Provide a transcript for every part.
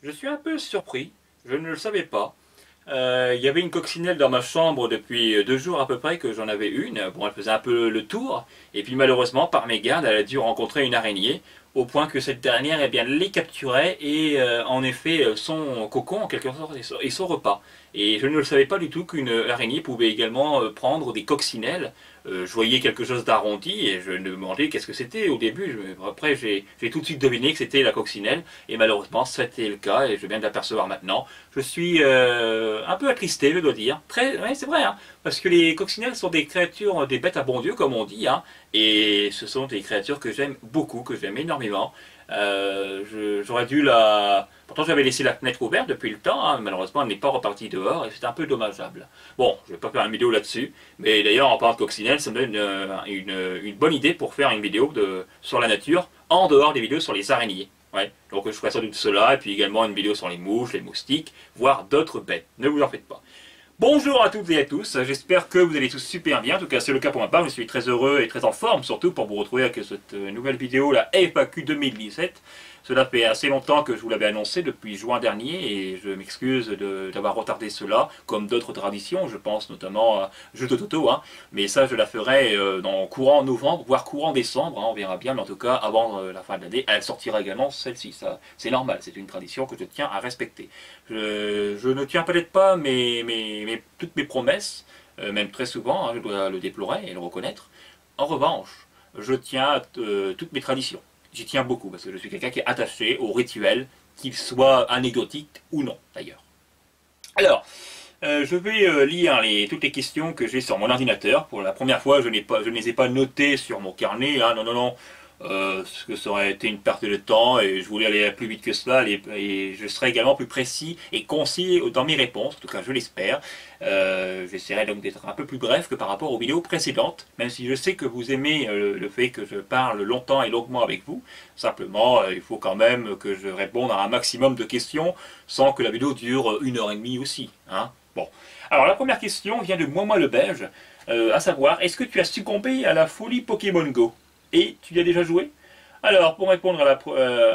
Je suis un peu surpris, je ne le savais pas. Il y avait une coccinelle dans ma chambre depuis 2 jours à peu près que j'en avais une. Bon, elle faisait un peu le tour. Et puis malheureusement, par mégarde, elle a dû rencontrer une araignée au point que cette dernière eh bien, les capturait et en effet son cocon en quelque sorte et son repas. Et je ne le savais pas du tout qu'une araignée pouvait également prendre des coccinelles. Je voyais quelque chose d'arrondi et je me demandais qu'est-ce que c'était au début. Après, j'ai tout de suite deviné que c'était la coccinelle et malheureusement, c'était le cas et je viens de l'apercevoir maintenant. Je suis un peu attristé, je dois dire. Très, ouais, c'est vrai, hein, parce que les coccinelles sont des créatures, des bêtes à bon Dieu, comme on dit, hein, et ce sont des créatures que j'aime beaucoup, que j'aime énormément. J'aurais dû la... Pourtant, j'avais laissé la fenêtre ouverte depuis le temps, hein, malheureusement, elle n'est pas repartie dehors, et c'est un peu dommageable. Bon, je vais pas faire une vidéo là-dessus, mais d'ailleurs, en parlant de coccinelle, ça me donne une bonne idée pour faire une vidéo sur la nature, en dehors des vidéos sur les araignées. Ouais. Donc je ferai sans doute cela, et puis également une vidéo sur les mouches, les moustiques, voire d'autres bêtes. Ne vous en faites pas. Bonjour à toutes et à tous, j'espère que vous allez tous super bien, en tout cas c'est le cas pour ma part, je suis très heureux et très en forme surtout pour vous retrouver avec cette nouvelle vidéo, la FAQ 2017. Cela fait assez longtemps que je vous l'avais annoncé depuis juin dernier et je m'excuse d'avoir retardé cela, comme d'autres traditions, je pense notamment à Jeux de Toto, hein. Mais ça je la ferai dans courant novembre, voire courant décembre, hein, on verra bien, mais en tout cas avant la fin de l'année, elle sortira également celle-ci, ça c'est normal, c'est une tradition que je tiens à respecter. Je ne tiens peut-être pas toutes mes promesses, même très souvent, hein, je dois le déplorer et le reconnaître. En revanche, je tiens à toutes mes traditions. J'y tiens beaucoup parce que je suis quelqu'un qui est attaché aux rituels, qu'ils soient anecdotiques ou non d'ailleurs. Alors, je vais lire toutes les questions que j'ai sur mon ordinateur. Pour la première fois, je ne les ai pas notées sur mon carnet. Hein, non, non, non. Parce que ça aurait été une perte de temps et je voulais aller plus vite que cela et je serai également plus précis et concis dans mes réponses, en tout cas je l'espère. J'essaierai donc d'être un peu plus bref que par rapport aux vidéos précédentes, même si je sais que vous aimez le fait que je parle longtemps et longuement avec vous. Simplement, il faut quand même que je réponde à un maximum de questions sans que la vidéo dure 1 heure et demie aussi. Hein. Bon. Alors la première question vient de Moi le Belge, à savoir, est-ce que tu as succombé à la folie Pokémon Go? Et tu y as déjà joué? Alors, pour répondre à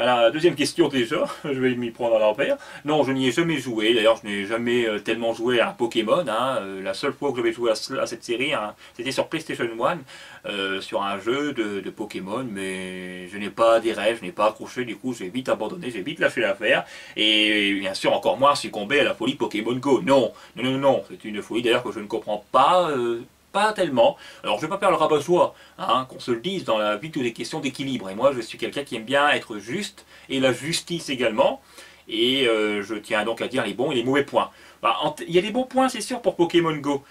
la deuxième question déjà, je vais m'y prendre à l'envers. Non, je n'y ai jamais joué. D'ailleurs, je n'ai jamais tellement joué à un Pokémon. Hein. La seule fois que j'avais joué à cette série, hein, c'était sur PlayStation 1, sur un jeu de Pokémon. Mais je n'ai pas adhéré, je n'ai pas accroché. Du coup, j'ai vite abandonné, j'ai vite lâché l'affaire. Et bien sûr, encore moins succombé à la folie Pokémon Go. Non, non, non, non. C'est une folie d'ailleurs que je ne comprends pas. Pas tellement. Alors je ne vais pas faire le rabat-joie, hein, qu'on se le dise, dans la vie, toutes les questions d'équilibre. Et moi, je suis quelqu'un qui aime bien être juste, et la justice également. Et je tiens donc à dire les bons et les mauvais points. Bah, il y a des bons points, c'est sûr, pour Pokémon Go.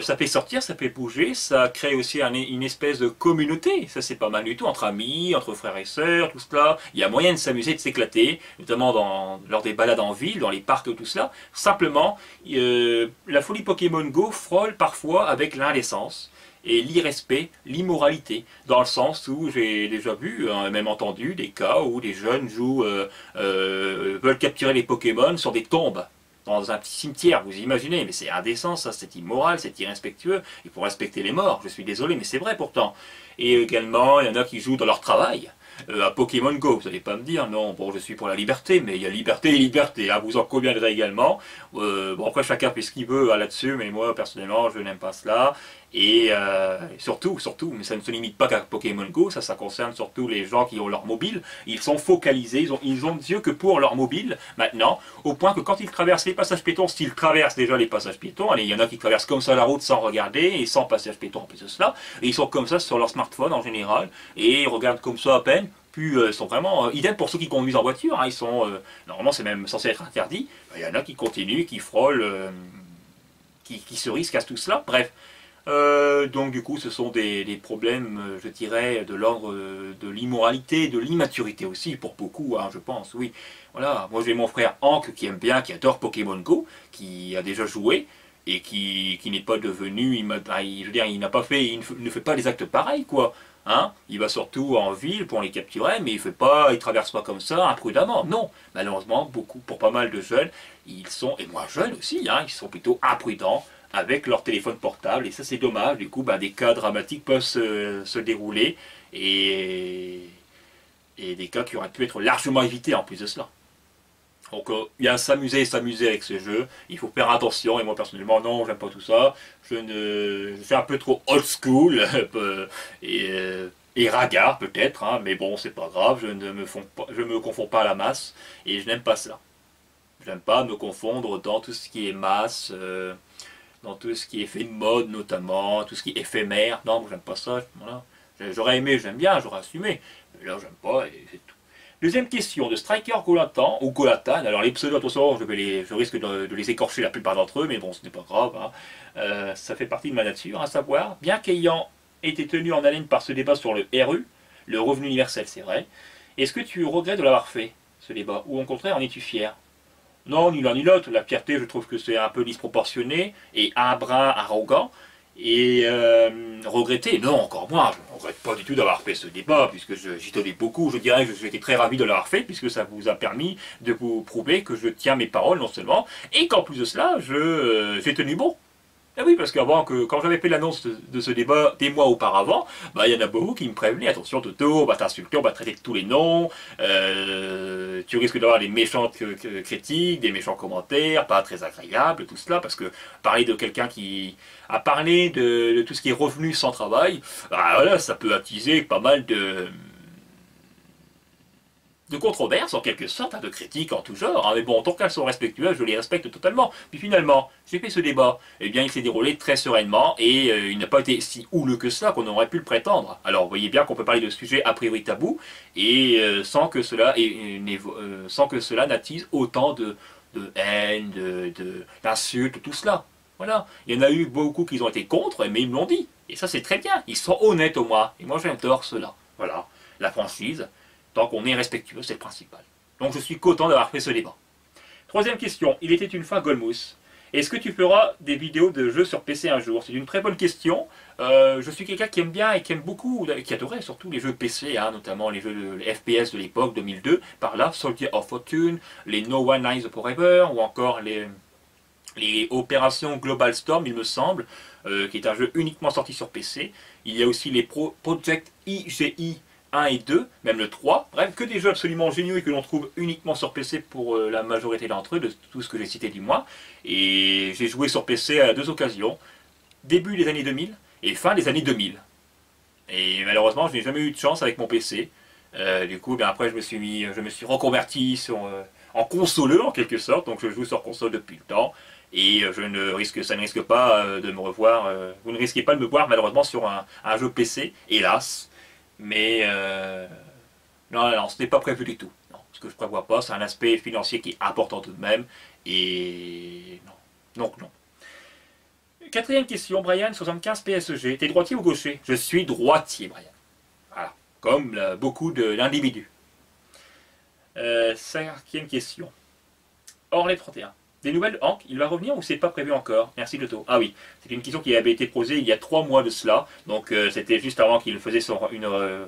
Ça fait sortir, ça fait bouger, ça crée aussi une espèce de communauté. Ça, c'est pas mal du tout, entre amis, entre frères et sœurs, tout cela. Il y a moyen de s'amuser, de s'éclater, notamment lors des balades en ville, dans les parcs, tout cela. Simplement, la folie Pokémon Go frôle parfois avec l'indécence et l'irrespect, l'immoralité, dans le sens où j'ai déjà vu, hein, même entendu, des cas où des jeunes veulent capturer les Pokémon sur des tombes, dans un petit cimetière, vous imaginez, mais c'est indécent, ça, c'est immoral, c'est irrespectueux, il faut respecter les morts, je suis désolé, mais c'est vrai pourtant. Et également, il y en a qui jouent dans leur travail, à Pokémon Go, vous n'allez pas me dire, non, bon, je suis pour la liberté, mais il y a liberté et liberté, hein, vous en conviendrez également. Bon, après, chacun fait ce qu'il veut là-dessus, mais moi, personnellement, je n'aime pas cela. Et surtout, mais ça ne se limite pas qu'à Pokémon Go, ça concerne surtout les gens qui ont leur mobile. Ils sont focalisés, ils ont des yeux que pour leur mobile maintenant, au point que quand ils traversent les passages piétons, s'ils traversent déjà les passages piétons, allez, il y en a qui traversent comme ça la route sans regarder et sans passage piéton en plus de cela, et ils sont comme ça sur leur smartphone en général, et ils regardent comme ça à peine. Puis ils sont vraiment idem pour ceux qui conduisent en voiture, hein, ils sont normalement c'est même censé être interdit. Il y en a qui continuent, qui frôlent, qui se risquent à tout cela. Bref, donc du coup, ce sont des problèmes, je dirais, de l'ordre de l'immoralité, de l'immaturité aussi, pour beaucoup, hein, je pense, oui. Voilà, moi j'ai mon frère Hank qui aime bien, qui adore Pokémon Go, qui a déjà joué, et qui n'est pas devenu, je veux dire, il n'a pas fait, ne fait pas des actes pareils, quoi. Hein, il va surtout en ville pour les capturer, mais il traverse pas comme ça imprudemment. Non, malheureusement, pour pas mal de jeunes, ils sont, et moi jeune aussi, hein, ils sont plutôt imprudents avec leur téléphone portable, et ça c'est dommage, du coup des cas dramatiques peuvent se dérouler, et, et des cas qui auraient pu être largement évités en plus de cela. Donc il y a s'amuser et s'amuser avec ce jeu, il faut faire attention, et moi personnellement non, j'aime pas tout ça, je suis un peu trop old school, et, euh, et ringard peut-être, hein, mais bon c'est pas grave, je me confonds pas à la masse, et je n'aime pas ça. Je n'aime pas me confondre dans tout ce qui est masse, dans tout ce qui est fait de mode notamment, tout ce qui est éphémère, non, moi j'aime pas ça, voilà. J'aurais aimé, j'aime bien, j'aurais assumé, mais là j'aime pas, et c'est tout. Deuxième question de Striker Golatan ou Golatan. Alors les pseudos, attention, je risque de les écorcher la plupart d'entre eux, mais bon, ce n'est pas grave, hein. Ça fait partie de ma nature, à savoir, bien qu'ayant été tenu en haleine par ce débat sur le RU, le revenu universel, c'est vrai, est-ce que tu regrettes de l'avoir fait, ce débat, ou au contraire en es-tu fier? Non, ni l'un ni l'autre. La fierté, je trouve que c'est un peu disproportionné et un brin arrogant. Et regretter, non, encore moins. Je ne regrette pas du tout d'avoir fait ce débat, puisque j'y tenais beaucoup. Je dirais que j'étais très ravi de l'avoir fait, puisque ça vous a permis de vous prouver que je tiens mes paroles, non seulement, et qu'en plus de cela, j'ai tenu bon. Ah oui, parce qu'avant, quand j'avais fait l'annonce de ce débat des mois auparavant, bah, il y en a beaucoup qui me prévenaient, attention Toto, on va t'insulter, on va te traiter de tous les noms, tu risques d'avoir des méchantes critiques, des méchants commentaires, pas très agréables, tout cela, parce que parler de quelqu'un qui a parlé de tout ce qui est revenu sans travail, bah, voilà, ça peut attiser pas mal de controverses en quelque sorte, hein, de critiques en tout genre, hein, mais bon, tant qu'elles sont respectueuses, je les respecte totalement. Puis finalement, j'ai fait ce débat, eh bien il s'est déroulé très sereinement et il n'a pas été si houleux que ça qu'on aurait pu le prétendre. Alors vous voyez bien qu'on peut parler de sujets a priori tabous et sans que cela n'attise autant de haine, d'insultes, tout cela. Voilà, il y en a eu beaucoup qui ont été contre, mais ils me l'ont dit. Et ça c'est très bien, ils sont honnêtes au moins, et moi j'adore cela. Voilà, la franchise. Tant qu'on est respectueux, c'est le principal. Donc je suis content d'avoir fait ce débat. Troisième question, il était une fois Golmousse. Est-ce que tu feras des vidéos de jeux sur PC un jour? C'est une très bonne question. Je suis quelqu'un qui aime bien et qui aime beaucoup, qui adorait surtout les jeux PC, hein, notamment les jeux les FPS de l'époque 2002, par là, Soldier of Fortune, les No One Lies Forever, ou encore les Opérations Global Storm, il me semble, qui est un jeu uniquement sorti sur PC. Il y a aussi les Project IGI 1 et 2, même le 3, bref, que des jeux absolument géniaux et que l'on trouve uniquement sur PC pour la majorité d'entre eux, de tout ce que j'ai cité du moins. Et j'ai joué sur PC à deux occasions, début des années 2000 et fin des années 2000. Et malheureusement, je n'ai jamais eu de chance avec mon PC. Du coup, bien après, je me suis reconverti en consoleux en quelque sorte, donc je joue sur console depuis le temps. Et ça ne risque pas de me revoir. Vous ne risquez pas de me voir malheureusement sur un jeu PC, hélas. Mais non, non, ce n'est pas prévu du tout. Non, ce que je ne prévois pas, c'est un aspect financier qui est important tout de même. Et non. Donc non. Quatrième question, Brian, 75 PSG. T'es droitier ou gaucher? Je suis droitier, Brian. Voilà. Comme beaucoup d'individus. Cinquième question. Orlet 31. Des nouvelles de Hank, il va revenir ou c'est pas prévu encore? Merci Toto. Ah oui, c'est une question qui avait été posée il y a 3 mois de cela, donc c'était juste avant qu'il faisait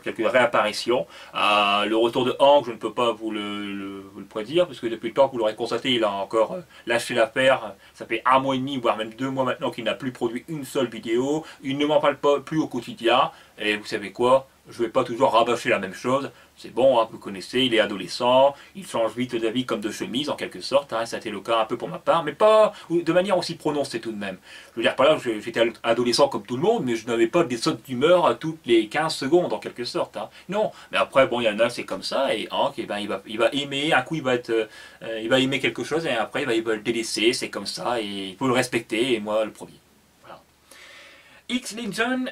quelques réapparitions. Le retour de Hank, je ne peux pas vous le prédire, parce que depuis le temps que vous l'aurez constaté, il a encore lâché l'affaire. Ça fait 1 mois et demi, voire même 2 mois maintenant qu'il n'a plus produit une seule vidéo. Il ne m'en parle pas plus au quotidien, et vous savez quoi? Je ne vais pas toujours rabâcher la même chose. C'est bon, hein, vous connaissez, il est adolescent, il change vite d'avis comme de chemise en quelque sorte, hein, ça a été le cas un peu pour ma part, mais pas de manière aussi prononcée tout de même. Je veux dire par là que j'étais adolescent comme tout le monde, mais je n'avais pas des sautes d'humeur à toutes les 15 secondes en quelque sorte. Hein. Non, mais après, bon, il y en a, c'est comme ça, et Hank, eh ben, il va aimer, un coup il va aimer quelque chose, et après il va le délaisser, c'est comme ça, et il faut le respecter, et moi le premier. Voilà. X-Legion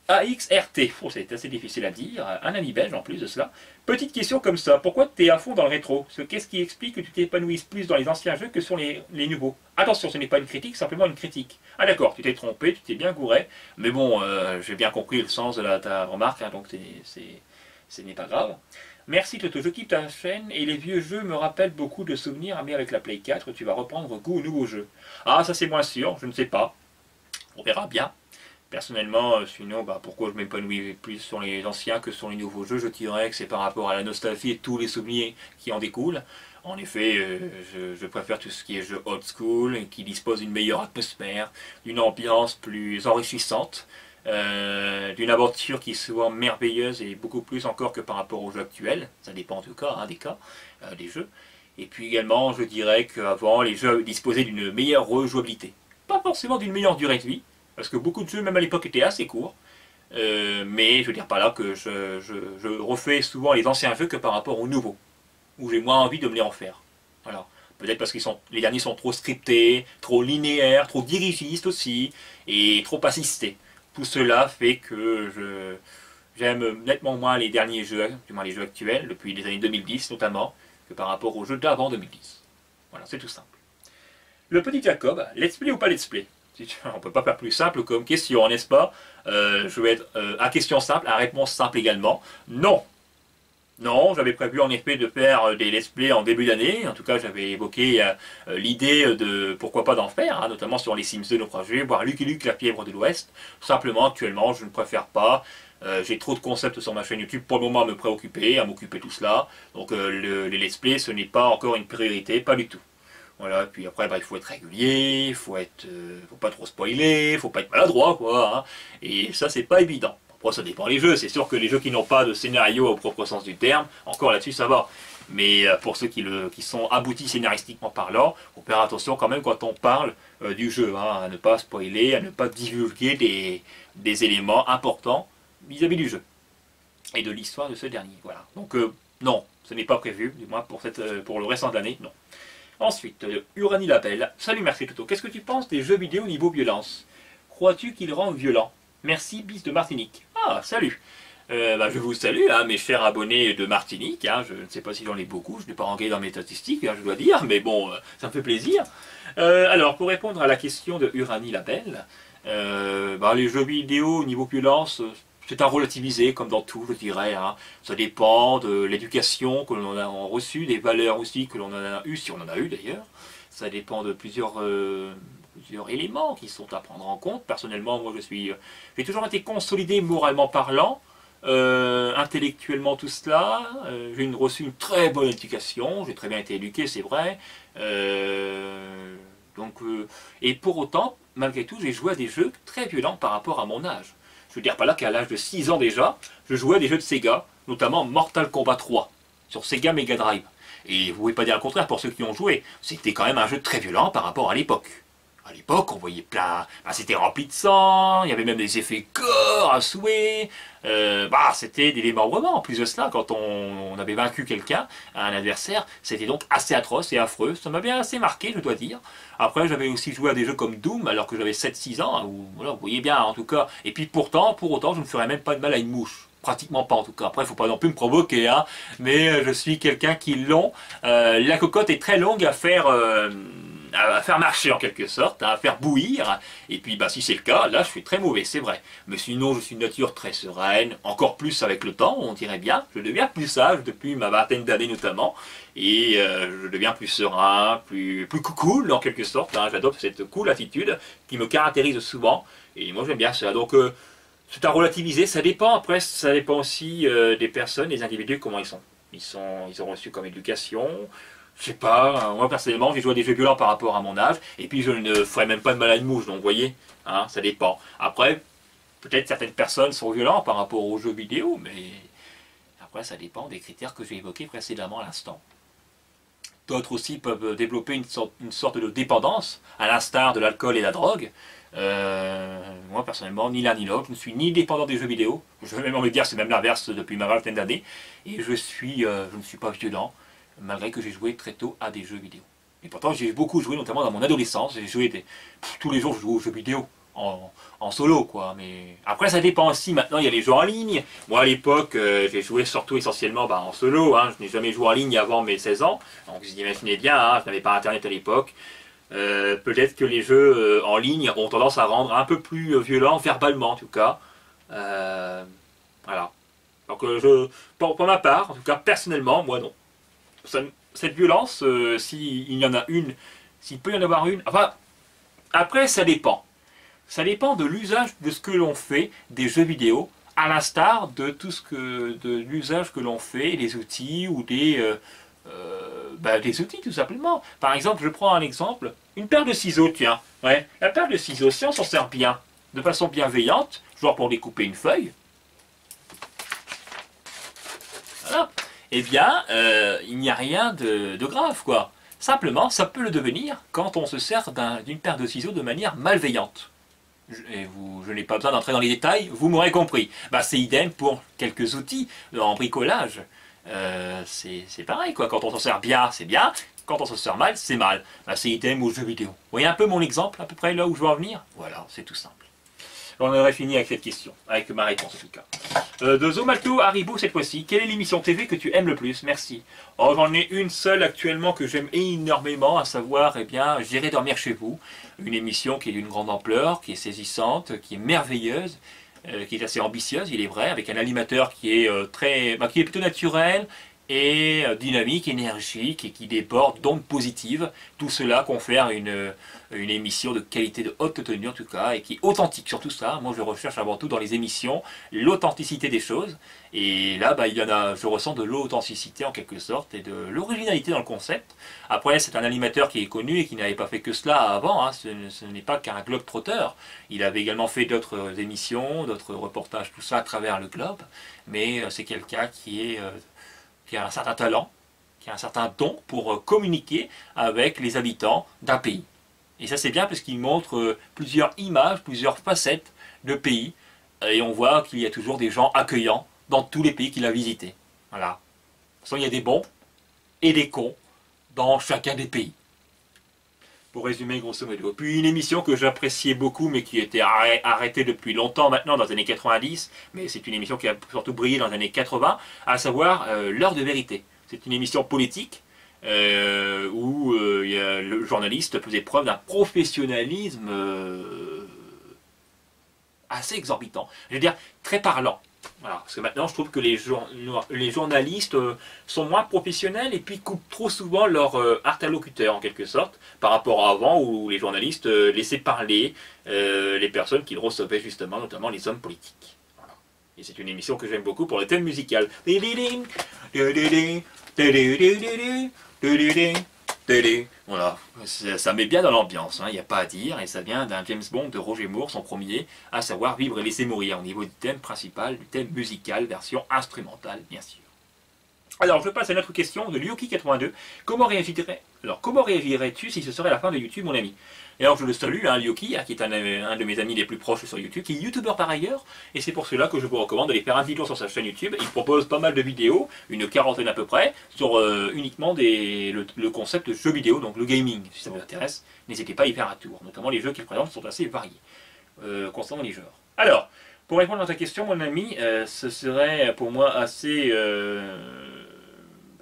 AXRT, oh, c'est assez difficile à dire, un ami belge en plus de cela. Petite question comme ça, pourquoi tu es à fond dans le rétro? Qu'est-ce qui explique que tu t'épanouisses plus dans les anciens jeux que sur les nouveaux? Attention, ce n'est pas une critique, simplement une critique. Ah d'accord, tu t'es trompé, tu t'es bien gouré, mais bon, j'ai bien compris le sens de ta remarque, hein, donc ce n'est pas grave. Merci Toto, je quitte ta chaîne et les vieux jeux me rappellent beaucoup de souvenirs, mais avec la Play 4, tu vas reprendre goût aux nouveaux jeux. Ah, ça c'est moins sûr, je ne sais pas, on verra bien. Personnellement, sinon, pourquoi je m'épanouis plus sur les anciens que sur les nouveaux jeux? Je dirais que c'est par rapport à la nostalgie et tous les souvenirs qui en découlent. En effet, je préfère tout ce qui est jeu old school, qui dispose d'une meilleure atmosphère, d'une ambiance plus enrichissante, d'une aventure qui est souvent merveilleuse et beaucoup plus encore que par rapport aux jeux actuels. Ça dépend en tout cas, hein, des cas, des jeux. Et puis également, je dirais qu'avant, les jeux disposaient d'une meilleure rejouabilité. Pas forcément d'une meilleure durée de vie, parce que beaucoup de jeux, même à l'époque, étaient assez courts. Mais je veux dire par là que je refais souvent les anciens jeux que par rapport aux nouveaux, où j'ai moins envie de me les refaire. Voilà. Peut-être parce que les derniers sont trop scriptés, trop linéaires, trop dirigistes aussi, et trop assistés. Tout cela fait que j'aime nettement moins les derniers jeux, du moins les jeux actuels, depuis les années 2010 notamment, que par rapport aux jeux d'avant 2010. Voilà, c'est tout simple. Le petit Jacob, let's play ou pas let's play? On ne peut pas faire plus simple comme question, n'est-ce pas? Je vais être à question simple, à réponse simple également. Non. Non, j'avais prévu en effet de faire des let's play en début d'année. En tout cas, j'avais évoqué l'idée de pourquoi pas d'en faire, hein, notamment sur les Sims 2 naufragés, voire Lucky Luke, la fièvre de l'Ouest. Tout simplement, actuellement, je ne préfère pas. J'ai trop de concepts sur ma chaîne YouTube pour le moment à me préoccuper, à m'occuper de tout cela. Donc les let's play, ce n'est pas encore une priorité, pas du tout. Voilà, puis après, bah, il faut être régulier, faut pas trop spoiler, faut pas être maladroit, quoi. Hein. Et ça, c'est pas évident. Après, ça dépend des jeux. C'est sûr que les jeux qui n'ont pas de scénario au propre sens du terme, encore là-dessus, ça va. Mais pour ceux qui sont aboutis scénaristiquement parlant, il faut faire attention quand même quand on parle du jeu, hein, à ne pas spoiler, à ne pas divulguer des éléments importants vis-à-vis du jeu et de l'histoire de ce dernier. Voilà. Donc, non, ce n'est pas prévu, du moins pour le restant de l'année, non. Ensuite, Uranie Label. Salut, merci Toto. Qu'est-ce que tu penses des jeux vidéo niveau violence? Crois-tu qu'ils rendent violents? Merci, bis de Martinique. Ah, salut. Je vous salue, hein, mes chers abonnés de Martinique. Hein, je ne sais pas si j'en ai beaucoup, je n'ai pas rangé dans mes statistiques, hein, je dois dire, mais bon, ça me fait plaisir. Alors, pour répondre à la question de Uranie Label, les jeux vidéo niveau violence, c'est à relativiser, comme dans tout, je dirais. Hein. Ça dépend de l'éducation que l'on a reçue, des valeurs aussi que l'on en a eu, si on en a eu d'ailleurs. Ça dépend de plusieurs éléments qui sont à prendre en compte. Personnellement, moi, j'ai toujours été consolidé moralement parlant, intellectuellement tout cela. J'ai reçu une très bonne éducation, j'ai très bien été éduqué, c'est vrai. Et pour autant, malgré tout, j'ai joué à des jeux très violents par rapport à mon âge. Je veux dire par là qu'à l'âge de 6 ans déjà, je jouais à des jeux de Sega, notamment Mortal Kombat 3, sur Sega Mega Drive. Et vous ne pouvez pas dire le contraire pour ceux qui ont joué. C'était quand même un jeu très violent par rapport à l'époque. À l'époque, on voyait plein... c'était rempli de sang, il y avait même des effets gore à souhait. C'était des démembrements. En plus de cela, quand on avait vaincu quelqu'un, un adversaire, c'était donc assez atroce et affreux. Ça m'avait assez marqué, je dois dire. Après, j'avais aussi joué à des jeux comme Doom, alors que j'avais 7-6 ans, où, voilà, vous voyez bien, en tout cas. Et puis pour autant, je ne ferais même pas de mal à une mouche. Pratiquement pas en tout cas. Après, il ne faut pas non plus me provoquer, hein. Mais je suis quelqu'un qui la cocotte est très longue à faire marcher en quelque sorte, à faire bouillir. Et puis si c'est le cas, là je suis très mauvais, c'est vrai. Mais sinon, je suis une nature très sereine, encore plus avec le temps, on dirait bien. Je deviens plus sage depuis ma vingtaine d'années notamment. Et je deviens plus serein, plus cool en quelque sorte. Hein. J'adopte cette cool attitude qui me caractérise souvent. Et moi j'aime bien ça. Donc c'est à relativiser, ça dépend. Après, ça dépend aussi des personnes, des individus, comment ils sont. Ils ont reçu comme éducation. Je sais pas, moi personnellement, j'ai joué à des jeux violents par rapport à mon âge, et puis je ne ferais même pas de mal à une mouche, donc vous voyez, hein, ça dépend. Après, peut-être certaines personnes sont violentes par rapport aux jeux vidéo, mais après, ça dépend des critères que j'ai évoqués précédemment à l'instant. D'autres aussi peuvent développer une sorte de dépendance, à l'instar de l'alcool et de la drogue. Moi personnellement, ni l'un ni l'autre, je ne suis ni dépendant des jeux vidéo, je vais même envie de dire c'est même l'inverse depuis ma vingtaine d'années, et je ne suis pas violent, malgré que j'ai joué très tôt à des jeux vidéo. Et pourtant j'ai beaucoup joué, notamment dans mon adolescence, j'ai joué tous les jours je joue aux jeux vidéo, en solo quoi, mais après ça dépend aussi, maintenant il y a les jeux en ligne. Moi à l'époque j'ai joué surtout essentiellement en solo, hein. Je n'ai jamais joué en ligne avant mes 16 ans, donc vous imaginez bien, hein, je n'avais pas internet à l'époque. Peut-être que les jeux en ligne ont tendance à rendre un peu plus violents, verbalement en tout cas. Voilà. Donc pour ma part, en tout cas personnellement, moi non. Cette violence, s'il y en a une, s'il peut y en avoir une, enfin, après ça dépend. Ça dépend de l'usage de ce que l'on fait des jeux vidéo, à l'instar de l'usage que l'on fait, des outils ou des outils tout simplement. Par exemple, je prends un exemple, une paire de ciseaux, tiens. Ouais, la paire de ciseaux, si on s'en sert bien, de façon bienveillante, genre pour découper une feuille. Voilà. eh bien, il n'y a rien de grave, quoi. Simplement, ça peut le devenir quand on se sert d'une paire de ciseaux de manière malveillante. Je n'ai pas besoin d'entrer dans les détails, vous m'aurez compris. Bah, c'est idem pour quelques outils en bricolage. C'est pareil, quoi. Quand on s'en sert bien, c'est bien. Quand on s'en sert mal, c'est mal. Bah, c'est idem aux jeux vidéo. Vous voyez un peu mon exemple, à peu près là où je veux en venir? Voilà, c'est tout simple. On aurait fini avec cette question, avec ma réponse en tout cas. De Zomalto Haribo cette fois-ci, quelle est l'émission TV que tu aimes le plus? Merci. Oh, j'en ai une seule actuellement que j'aime énormément, à savoir, eh bien, J'irai dormir chez vous. Une émission qui est d'une grande ampleur, qui est saisissante, qui est merveilleuse, qui est assez ambitieuse, il est vrai, avec un animateur qui est qui est plutôt naturel, et dynamique, énergique et qui déborde d'ondes positives. Tout cela confère une émission de qualité de haute tenue en tout cas et qui est authentique sur tout ça. Moi je recherche avant tout dans les émissions l'authenticité des choses et là il y en a, je ressens de l'authenticité en quelque sorte et de l'originalité dans le concept. Après c'est un animateur qui est connu et qui n'avait pas fait que cela avant, hein. Ce n'est pas qu'un globe-trotter. Il avait également fait d'autres émissions, d'autres reportages, tout ça à travers le globe, mais c'est quelqu'un qui a un certain talent, qui a un certain don pour communiquer avec les habitants d'un pays. Et ça c'est bien parce qu'il montre plusieurs images, plusieurs facettes de pays, et on voit qu'il y a toujours des gens accueillants dans tous les pays qu'il a visités. Voilà. De toute façon, il y a des bons et des cons dans chacun des pays. Pour résumer grosso modo. Puis une émission que j'appréciais beaucoup mais qui était arrêtée depuis longtemps maintenant dans les années 90, mais c'est une émission qui a surtout brillé dans les années 80, à savoir L'heure de vérité. C'est une émission politique où le journaliste faisait preuve d'un professionnalisme assez exorbitant. Je veux dire très parlant. Voilà, parce que maintenant je trouve que les journalistes sont moins professionnels et puis coupent trop souvent leur interlocuteur en quelque sorte par rapport à avant où les journalistes laissaient parler les personnes qu'ils recevaient justement, notamment les hommes politiques. Voilà. Et c'est une émission que j'aime beaucoup pour le thème musical. Voilà, ça met bien dans l'ambiance, il n'y a pas à dire, et ça vient d'un James Bond de Roger Moore, son premier, à savoir Vivre et laisser mourir, au niveau du thème principal, du thème musical, version instrumentale, bien sûr. Alors, je passe à une autre question de Lyuki82. Comment réagirais-tu si ce serait la fin de YouTube, mon ami? Et alors, je le salue, Lyuki, qui est un de mes amis les plus proches sur YouTube, qui est youtubeur par ailleurs, et c'est pour cela que je vous recommande d'aller faire un petit tour sur sa chaîne YouTube. Il propose pas mal de vidéos, une quarantaine à peu près, sur uniquement le concept de jeux vidéo, donc le gaming. Si ça vous intéresse, n'hésitez pas à y faire un tour. Notamment, les jeux qu'il présente sont assez variés, concernant les genres. Alors, pour répondre à ta question, mon ami, ce serait pour moi assez...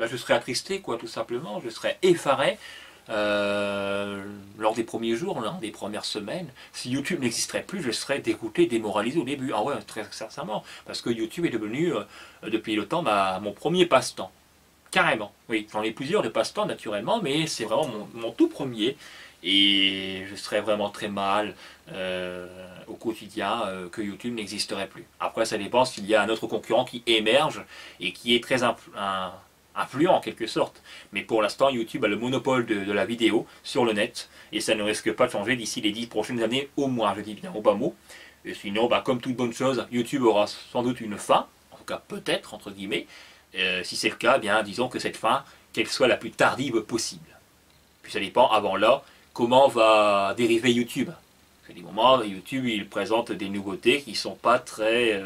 je serais attristé, quoi, tout simplement. Je serais effaré lors des premiers jours, lors des premières semaines. Si YouTube n'existerait plus, je serais dégoûté, démoralisé au début. Ah ouais, très sincèrement. Parce que YouTube est devenu, depuis le temps, mon premier passe-temps. Carrément. Oui, j'en ai plusieurs de passe-temps, naturellement, mais c'est vraiment mon tout premier. Et je serais vraiment très mal au quotidien que YouTube n'existerait plus. Après, ça dépend s'il y a un autre concurrent qui émerge et qui est très influent en quelque sorte. Mais pour l'instant, YouTube a le monopole de la vidéo sur le net et ça ne risque pas de changer d'ici les 10 prochaines années au moins, je dis bien au bas mot. Et sinon, comme toute bonne chose, YouTube aura sans doute une fin, en tout cas peut-être, entre guillemets. Si c'est le cas, eh bien disons que cette fin, qu'elle soit la plus tardive possible. Puis ça dépend, avant là, comment va dériver YouTube. Parce que des moments, YouTube, il présente des nouveautés qui sont pas très...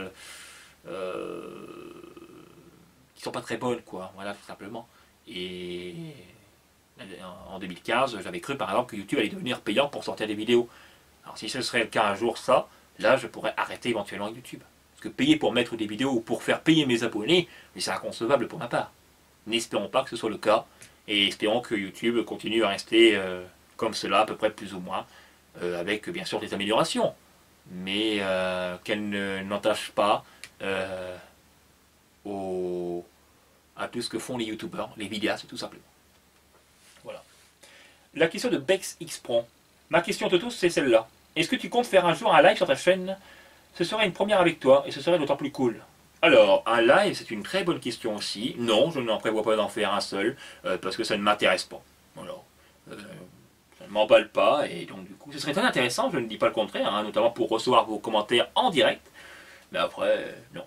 qui sont pas très bonnes, quoi. Voilà, tout simplement. Et en 2015, j'avais cru, par exemple, que YouTube allait devenir payant pour sortir des vidéos. Alors si ce serait le cas un jour, ça, là, je pourrais arrêter éventuellement YouTube. Parce que payer pour mettre des vidéos ou pour faire payer mes abonnés, mais c'est inconcevable pour ma part. N'espérons pas que ce soit le cas. Et espérons que YouTube continue à rester comme cela, à peu près plus ou moins, avec bien sûr des améliorations, mais qu'elle n'entache pas à tout ce que font les youtubeurs, les vidéastes tout simplement. Voilà. La question de Bex X Pro. Ma question de tous, c'est celle-là. Est-ce que tu comptes faire un jour un live sur ta chaîne? Ce serait une première avec toi, et ce serait d'autant plus cool. Alors, un live, c'est une très bonne question aussi. Non, je n'en prévois pas d'en faire un seul, parce que ça ne m'intéresse pas. Voilà. Ça ne m'emballe pas, et donc du coup, ce serait très intéressant, je ne dis pas le contraire, hein, notamment pour recevoir vos commentaires en direct. Mais après, non.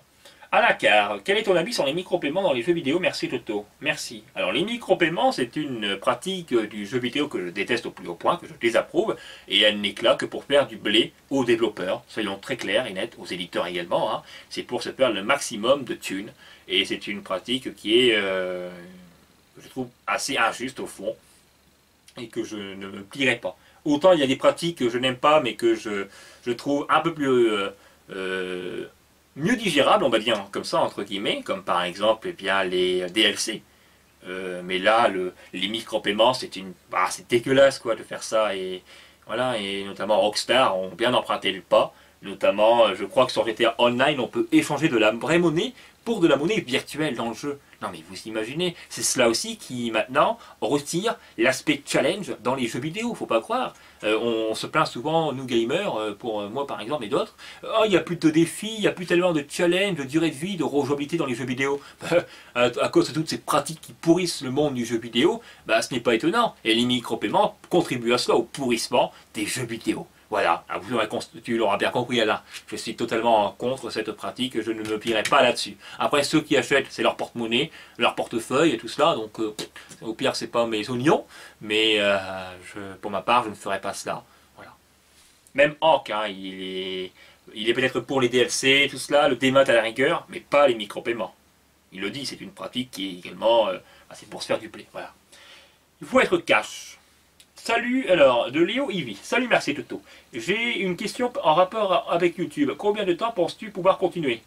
Alacar, quel est ton avis sur les micro-paiements dans les jeux vidéo? Merci Toto. Merci. Alors les micro-paiements, c'est une pratique du jeu vidéo que je déteste au plus haut point, que je désapprouve, et elle n'est là que pour faire du blé aux développeurs, soyons très clairs et nets, aux éditeurs également. Hein. C'est pour se faire le maximum de thunes, et c'est une pratique qui est, je trouve, assez injuste au fond, et que je ne me plierai pas. Autant il y a des pratiques que je n'aime pas, mais que je trouve un peu plus... mieux digérable, on va dire comme ça, entre guillemets, comme par exemple eh bien, les DLC. Mais là, les micro-paiements, c'est dégueulasse quoi, de faire ça. Et, voilà, et notamment Rockstar ont bien emprunté le pas. Notamment, je crois que sur GTA Online, on peut échanger de la vraie monnaie pour de la monnaie virtuelle dans le jeu. Non mais vous imaginez, c'est cela aussi qui maintenant retire l'aspect challenge dans les jeux vidéo, faut pas croire. On se plaint souvent, nous gamers, pour moi par exemple et d'autres, oh il n'y a plus de défis, il n'y a plus tellement de challenge, de durée de vie, de rejouabilité dans les jeux vidéo. À cause de toutes ces pratiques qui pourrissent le monde du jeu vidéo, bah, ce n'est pas étonnant. Et les micro-paiements contribuent à cela, au pourrissement des jeux vidéo. Voilà, tu l'auras bien compris Alain, je suis totalement contre cette pratique, je ne me plierai pas là-dessus. Après ceux qui achètent, c'est leur porte-monnaie, leur portefeuille et tout cela, donc au pire c'est pas mes oignons, mais pour ma part je ne ferai pas cela. Voilà. Même Hank, hein, il est peut-être pour les DLC, tout cela, le démat à la rigueur, mais pas les micro-paiements. Il le dit, c'est une pratique qui est également, c'est pour se faire du blé, voilà. Il faut être cash. Salut, alors, de Léo Ivy. Salut, merci Toto. J'ai une question en rapport avec YouTube. Combien de temps penses-tu pouvoir continuer?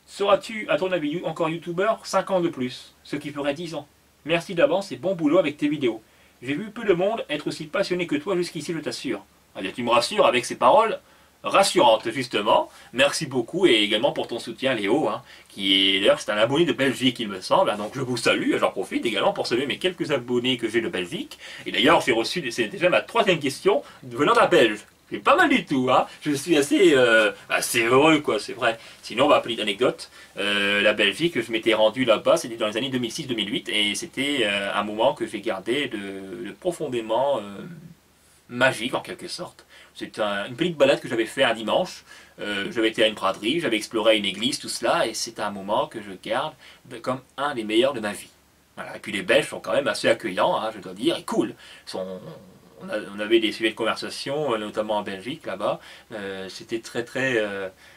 Seras-tu, à ton avis, encore YouTuber 5 ans de plus, ce qui ferait 10 ans? Merci d'avance et bon boulot avec tes vidéos. J'ai vu peu de monde être aussi passionné que toi jusqu'ici, je t'assure. Allez, tu me rassures avec ces paroles rassurante justement. Merci beaucoup et également pour ton soutien Léo, hein, qui est d'ailleurs c'est un abonné de Belgique il me semble, hein, donc je vous salue, j'en profite également pour saluer mes quelques abonnés que j'ai de Belgique. Et d'ailleurs j'ai reçu, c'est déjà ma troisième question venant d'un Belge. C'est pas mal du tout, hein. Je suis assez heureux quoi, c'est vrai. Sinon on va appeler d'anecdote. La Belgique, je m'étais rendu là-bas, c'était dans les années 2006-2008 et c'était un moment que j'ai gardé de profondément magique en quelque sorte. C'est une petite balade que j'avais fait un dimanche. J'avais été à une braderie, j'avais exploré une église, tout cela, et c'est un moment que je garde comme un des meilleurs de ma vie. Voilà. Et puis les Belges sont quand même assez accueillants, hein, je dois dire, et cool. On avait des sujets de conversation, notamment en Belgique, là-bas. C'était très très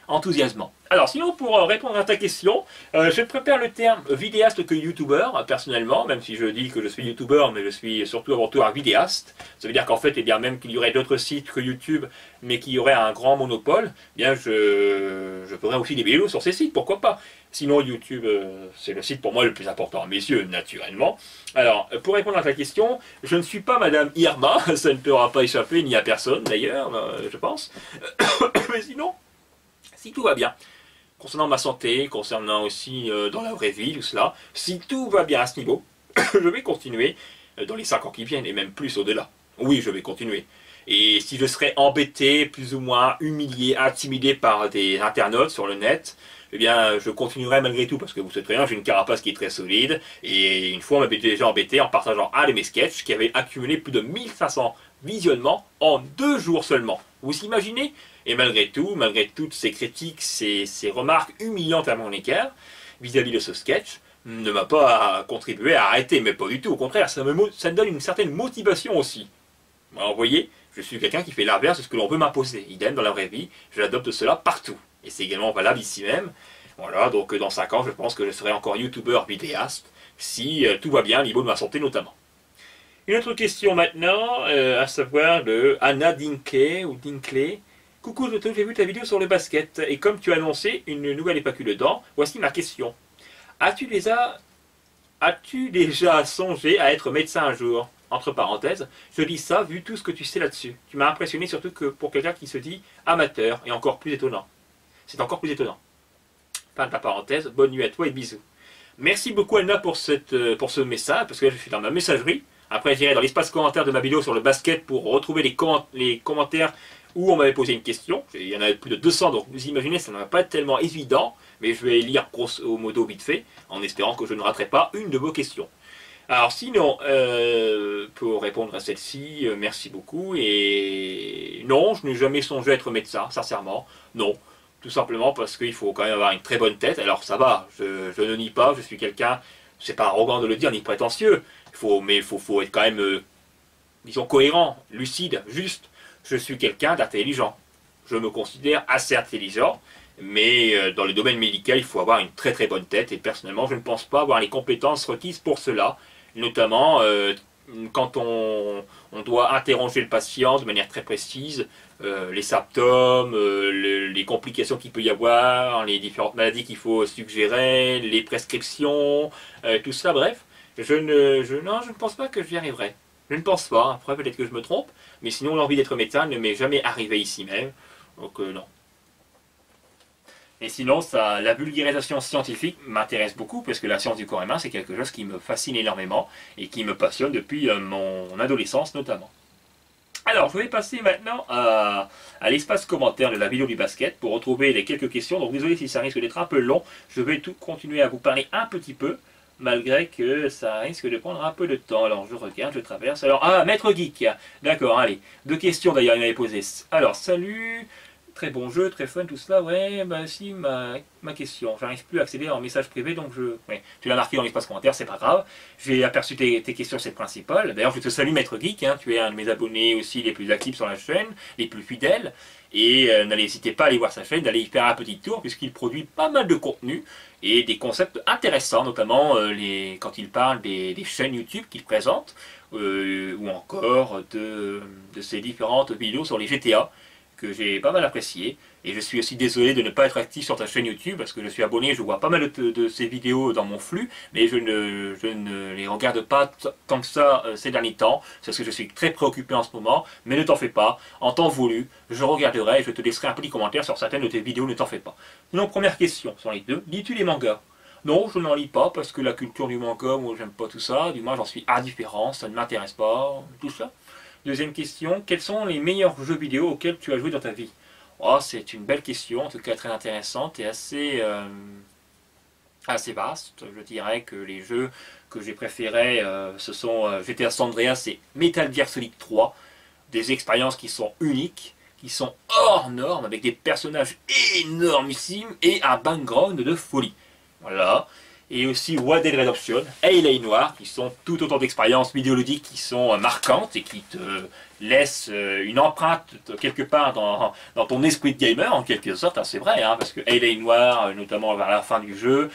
enthousiasmant. Alors sinon, pour répondre à ta question, je préfère le terme vidéaste que youtubeur, personnellement, même si je dis que je suis youtubeur, mais je suis surtout avant tout un vidéaste. Ça veut dire qu'en fait, eh bien, même qu'il y aurait d'autres sites que YouTube, mais qu'il y aurait un grand monopole, eh bien je ferais aussi des vidéos sur ces sites, pourquoi pas. Sinon, YouTube, c'est le site pour moi le plus important à mes yeux, naturellement. Alors, pour répondre à ta question, je ne suis pas Madame Irma, ça ne t'aura pas échappé, ni à personne d'ailleurs, je pense. Mais sinon, si tout va bien, concernant ma santé, concernant aussi dans la vraie vie, tout cela, si tout va bien à ce niveau, je vais continuer dans les 5 ans qui viennent, et même plus au-delà. Oui, je vais continuer. Et si je serais embêté, plus ou moins humilié, intimidé par des internautes sur le net, eh bien, je continuerai malgré tout, parce que vous savez très bien, j'ai une carapace qui est très solide, et une fois, on m'avait déjà embêté en partageant un de mes sketchs qui avait accumulé plus de 1500 visionnements en 2 jours seulement. Vous imaginez? Et malgré tout, malgré toutes ces critiques, ces remarques humiliantes à mon égard, vis-à-vis de ce sketch, ne m'a pas contribué à arrêter, mais pas du tout, au contraire, ça me donne une certaine motivation aussi. Alors, vous voyez, je suis quelqu'un qui fait l'inverse de ce que l'on veut m'imposer. Idem dans la vraie vie, j'adopte cela partout. Et c'est également valable ici même. Voilà, donc dans 5 ans, je pense que je serai encore youtubeur vidéaste, si tout va bien au niveau de ma santé notamment. Une autre question maintenant, à savoir de Anna Dinkley, ou Dinkley. Coucou Toto, j'ai vu ta vidéo sur le basket, et comme tu as annoncé une nouvelle épacule dedans, voici ma question. As-tu déjà songé à être médecin un jour? Entre parenthèses, je dis ça vu tout ce que tu sais là-dessus. Tu m'as impressionné surtout que pour quelqu'un qui se dit amateur, et encore plus étonnant. C'est encore plus étonnant. Fin de la parenthèse, bonne nuit à toi et bisous. Merci beaucoup Anna pour ce message, parce que là je suis dans ma messagerie. Après j'irai dans l'espace commentaire de ma vidéo sur le basket pour retrouver les commentaires où on m'avait posé une question. Il y en avait plus de 200, donc vous imaginez, ça ne va pas être tellement évident, mais je vais lire grosso modo vite fait, en espérant que je ne raterai pas une de vos questions. Alors sinon, pour répondre à celle-ci, merci beaucoup. Et non, je n'ai jamais songé à être médecin, sincèrement. Non. tout simplement parce qu'il faut quand même avoir une très bonne tête. Alors ça va, je ne nie pas, je suis quelqu'un, c'est pas arrogant de le dire ni prétentieux, mais il faut être quand même, disons, cohérent, lucide, juste. Je suis quelqu'un d'intelligent. Je me considère assez intelligent, mais dans le domaine médical, il faut avoir une très très bonne tête, et personnellement, je ne pense pas avoir les compétences requises pour cela, notamment quand on doit interroger le patient de manière très précise, les symptômes, les complications qu'il peut y avoir, les différentes maladies qu'il faut suggérer, les prescriptions, tout ça, bref. Non, je ne pense pas que j'y arriverai. Je ne pense pas, après peut-être que je me trompe, mais sinon l'envie d'être médecin ne m'est jamais arrivé ici même, donc non. Et sinon, la vulgarisation scientifique m'intéresse beaucoup, parce que la science du corps humain, c'est quelque chose qui me fascine énormément, et qui me passionne depuis mon adolescence notamment. Alors, je vais passer maintenant à l'espace commentaire de la vidéo du basket pour retrouver les quelques questions. Donc, désolé si ça risque d'être un peu long. Je vais tout continuer à vous parler un petit peu, malgré que ça risque de prendre un peu de temps. Alors, je regarde, je traverse. Alors, Maître Geek. D'accord, allez. 2 questions d'ailleurs, il m'avait posé. Alors, salut. Très bon jeu, très fun, tout cela. Ouais, bah si, ma question. J'arrive plus à accéder en message privé, donc ouais, tu l'as marqué dans l'espace commentaire, c'est pas grave. J'ai aperçu tes questions, c'est le principal. D'ailleurs, je te salue, Maître Geek. Hein, tu es un de mes abonnés aussi les plus actifs sur la chaîne, les plus fidèles. Et n'hésitez pas à aller voir sa chaîne, d'aller y faire un petit tour, puisqu'il produit pas mal de contenu et des concepts intéressants, notamment quand il parle des chaînes YouTube qu'il présente, ou encore de ses différentes vidéos sur les GTA, que j'ai pas mal apprécié, et je suis aussi désolé de ne pas être actif sur ta chaîne YouTube, parce que je suis abonné, je vois pas mal de ces vidéos dans mon flux, mais je ne les regarde pas tant que ça ces derniers temps, parce que je suis très préoccupé en ce moment, mais ne t'en fais pas, en temps voulu, je regarderai, et je te laisserai un petit commentaire sur certaines de tes vidéos, ne t'en fais pas. Donc première question, sur les deux, lis-tu les mangas? Non, je n'en lis pas, parce que la culture du manga, moi j'aime pas tout ça, du moins j'en suis indifférent, ça ne m'intéresse pas, tout ça. Deuxième question, quels sont les meilleurs jeux vidéo auxquels tu as joué dans ta vie? Oh, c'est une belle question, en tout cas très intéressante et assez vaste. Je dirais que les jeux que j'ai préférés, ce sont GTA San Andreas et Metal Gear Solid 3. Des expériences qui sont uniques, qui sont hors normes, avec des personnages énormissimes et un background de folie. Voilà. Et aussi Red Dead Redemption, Halo Noir, qui sont tout autant d'expériences vidéoludiques qui sont marquantes et qui te laissent une empreinte quelque part dans ton esprit de gamer, en quelque sorte, hein, c'est vrai, hein, parce que Halo Noir, notamment vers la fin du jeu,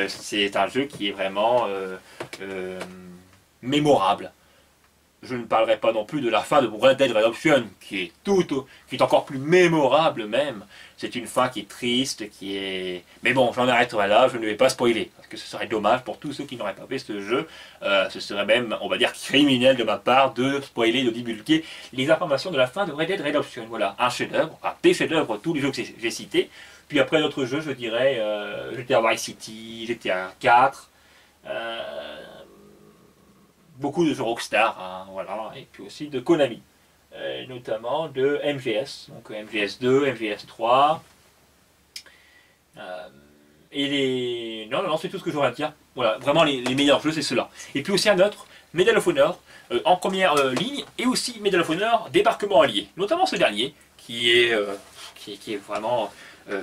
c'est un jeu qui est vraiment mémorable. Je ne parlerai pas non plus de la fin de Red Dead Redemption, qui est encore plus mémorable même. C'est une fin qui est triste, qui est... Mais bon, j'en arrêterai là, je ne vais pas spoiler, parce que ce serait dommage pour tous ceux qui n'auraient pas fait ce jeu. Ce serait même, on va dire, criminel de ma part de spoiler, de divulguer les informations de la fin de Red Dead Redemption. Voilà, un chef-d'œuvre, des chefs-d'œuvre, tous les jeux que j'ai cités. Puis après d'autres jeux, je dirais GTA Vice City, GTA 4... beaucoup de jeux Rockstar, hein, voilà, et puis aussi de Konami, notamment de MGS, donc MGS 2, MGS 3, Non, c'est tout ce que j'aurais à dire. Voilà, vraiment les meilleurs jeux, c'est ceux-là. Et puis aussi un autre, Medal of Honor, en première ligne, et aussi Medal of Honor, Débarquement Allié, notamment ce dernier, qui est vraiment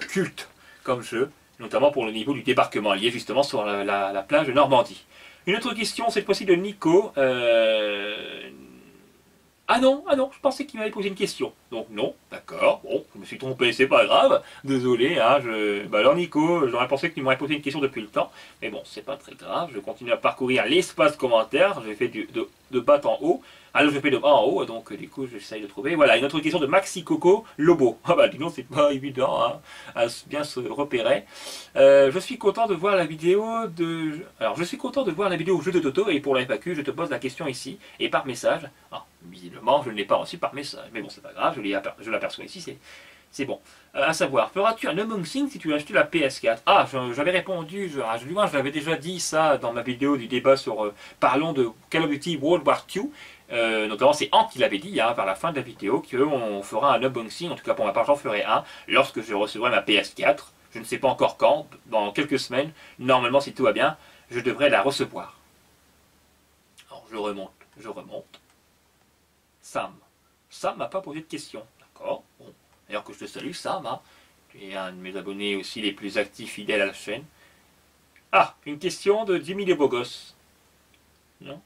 culte comme jeu, notamment pour le niveau du débarquement allié, justement sur la plage de Normandie. Une autre question, cette fois-ci de Nico. Ah non, je pensais qu'il m'avait posé une question. Donc non, d'accord, bon, je me suis trompé, c'est pas grave. Désolé, hein, Bah alors Nico, j'aurais pensé que tu m'aurais posé une question depuis le temps. Mais bon, c'est pas très grave, je continue à parcourir l'espace commentaire. J'ai fait de bas en haut. Alors je fais de bas en haut, donc du coup j'essaye de trouver. Voilà, une autre question de Maxi Coco Lobo. Ah bah dis donc, c'est pas évident hein, à bien se repérer. Je suis content de voir la vidéo de... Alors je suis content de voir la vidéo jeu de Toto, et pour la FAQ, je te pose la question ici, et par message. Ah, visiblement, je ne l'ai pas reçu par message, mais bon, c'est pas grave, je l'aperçois ici, c'est bon. À savoir, feras-tu un unboxing si tu as acheté la PS4? Ah, j'avais répondu, je l'avais déjà dit ça dans ma vidéo du débat sur parlons de Call of Duty World War II. Notamment, c'est Ant qui l'avait dit hein, vers la fin de la vidéo qu'on fera un unboxing, en tout cas pour ma part, j'en ferai un lorsque je recevrai ma PS4. Je ne sais pas encore quand, dans quelques semaines. Normalement, si tout va bien, je devrais la recevoir. Alors, je remonte. Sam m'a pas posé de questions. D'accord, bon. D'ailleurs que je te salue, Sam. Hein. et un de mes abonnés aussi les plus actifs, fidèles à la chaîne. Ah, une question de Jimmy les Beaux Gosses. Non?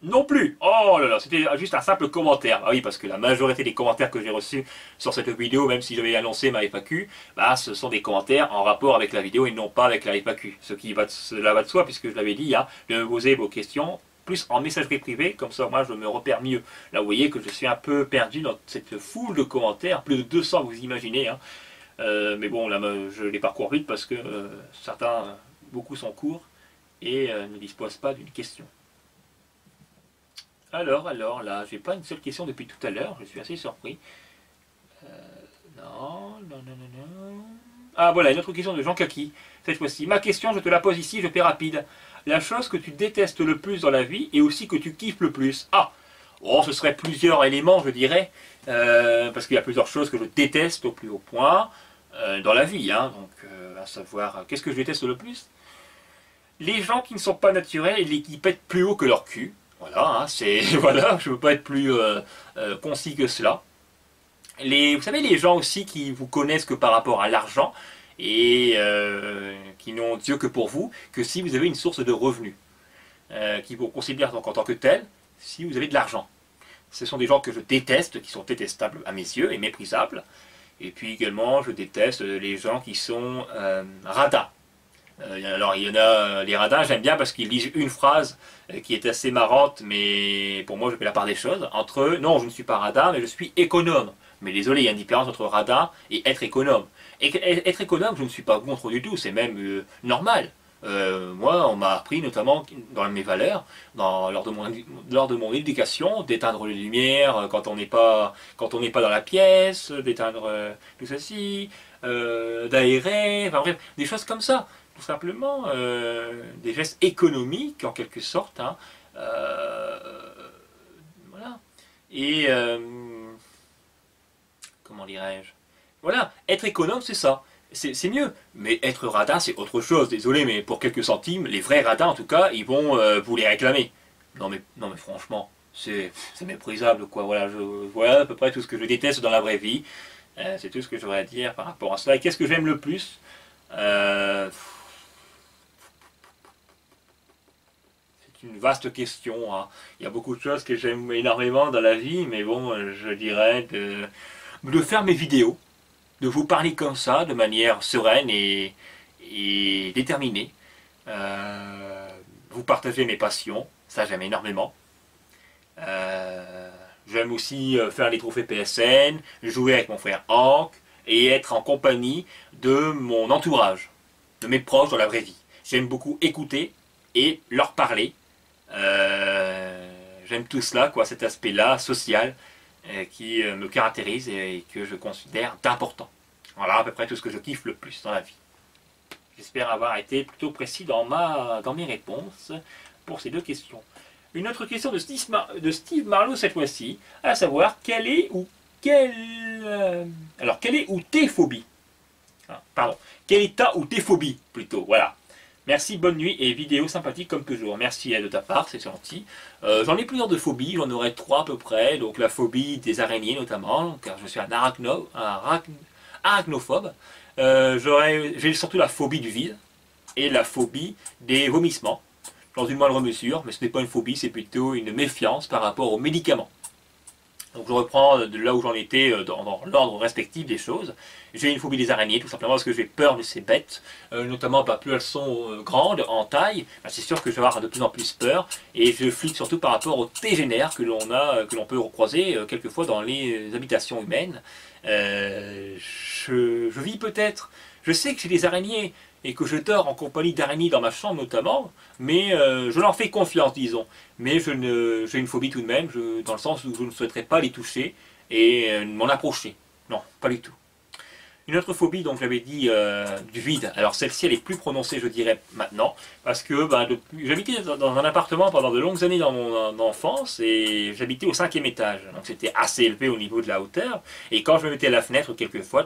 Non plus. Oh là là, c'était juste un simple commentaire. Ah oui, parce que la majorité des commentaires que j'ai reçus sur cette vidéo, même si j'avais annoncé ma FAQ, bah, ce sont des commentaires en rapport avec la vidéo et non pas avec la FAQ. Cela va de soi, puisque je l'avais dit, hein, de me poser vos questions plus en messagerie privée, comme ça moi je me repère mieux. Là vous voyez que je suis un peu perdu dans cette foule de commentaires, plus de 200 vous imaginez. Hein. Mais bon, là je les parcours vite parce que beaucoup sont courts et ne disposent pas d'une question. Alors, là, j'ai pas une seule question depuis tout à l'heure, je suis assez surpris. Non. Ah voilà, une autre question de Jean Kaki, cette fois-ci. Ma question, je te la pose ici, je fais rapide. La chose que tu détestes le plus dans la vie et aussi que tu kiffes le plus. Ah, oh, ce serait plusieurs éléments, je dirais, parce qu'il y a plusieurs choses que je déteste au plus haut point dans la vie. Hein, donc, à savoir, qu'est-ce que je déteste le plus? Les gens qui ne sont pas naturels et qui pètent plus haut que leur cul. Voilà, hein, voilà, je ne veux pas être plus concis que cela. Vous savez, les gens aussi qui vous connaissent que par rapport à l'argent et qui n'ont Dieu que pour vous, que si vous avez une source de revenus, qui vous considèrent donc en tant que tel, si vous avez de l'argent. Ce sont des gens que je déteste, qui sont détestables à mes yeux et méprisables. Et puis également, je déteste les gens qui sont radins. Alors il y en a, les radins, j'aime bien parce qu'ils lisent une phrase qui est assez marrante, mais pour moi je fais la part des choses. Entre eux, non, je ne suis pas radin, mais je suis économe. Mais désolé, il y a une différence entre radin et être économe. Être économe, je ne suis pas contre du tout, c'est même normal. Moi, on m'a appris notamment dans mes valeurs, lors de mon éducation, d'éteindre les lumières quand on n'est pas dans la pièce, d'éteindre tout ceci, d'aérer, enfin bref, des choses comme ça. Tout simplement des gestes économiques en quelque sorte. Hein, voilà. Et comment dirais-je? Voilà, être économe c'est ça. C'est mieux. Mais être radin c'est autre chose. Désolé, mais pour quelques centimes, les vrais radins en tout cas, ils vont vous les réclamer. Non mais franchement, c'est méprisable quoi. Voilà à peu près tout ce que je déteste dans la vraie vie. C'est tout ce que j'aurais à dire par rapport à cela. Et qu'est-ce que j'aime le plus? Une vaste question. Hein. Il y a beaucoup de choses que j'aime énormément dans la vie, mais bon, je dirais de faire mes vidéos, de vous parler comme ça, de manière sereine et déterminée. Vous partager mes passions, ça j'aime énormément. J'aime aussi faire les trophées PSN, jouer avec mon frère Hank et être en compagnie de mon entourage, de mes proches dans la vraie vie. J'aime beaucoup écouter et leur parler. J'aime tout cela, quoi, cet aspect-là, social, qui me caractérise et que je considère d'important. Voilà à peu près tout ce que je kiffe le plus dans la vie. J'espère avoir été plutôt précis dans mes réponses pour ces deux questions. Une autre question de Steve Marlowe cette fois-ci, à savoir quelle est ou tes phobies? Pardon, quelle est ta ou tes phobies plutôt, voilà. Merci, bonne nuit et vidéo sympathique comme toujours. Merci de ta part, c'est gentil. J'en ai plusieurs de phobies, j'en aurai 3 à peu près. Donc la phobie des araignées notamment, car je suis un arachnophobe. J'ai surtout la phobie du vide et la phobie des vomissements, dans une moindre mesure. Mais ce n'est pas une phobie, c'est plutôt une méfiance par rapport aux médicaments. Donc je reprends de là où j'en étais dans l'ordre respectif des choses. J'ai une phobie des araignées, tout simplement parce que j'ai peur de ces bêtes, notamment plus elles sont grandes, en taille, c'est sûr que je vais avoir de plus en plus peur, et je flippe surtout par rapport aux tégénères que l'on peut recroiser quelquefois dans les habitations humaines. Je vis peut-être, je sais que j'ai des araignées, et que je dors en compagnie d'araignées dans ma chambre notamment, mais je leur fais confiance, disons. Mais j'ai une phobie tout de même, dans le sens où je ne souhaiterais pas les toucher et m'en approcher. Non, pas du tout. Une autre phobie, donc j'avais dit du vide. Alors celle-ci, elle est plus prononcée, je dirais, maintenant, parce que j'habitais dans un appartement pendant de longues années dans mon enfance, et j'habitais au 5e étage. Donc c'était assez élevé au niveau de la hauteur, et quand je me mettais à la fenêtre, quelquefois,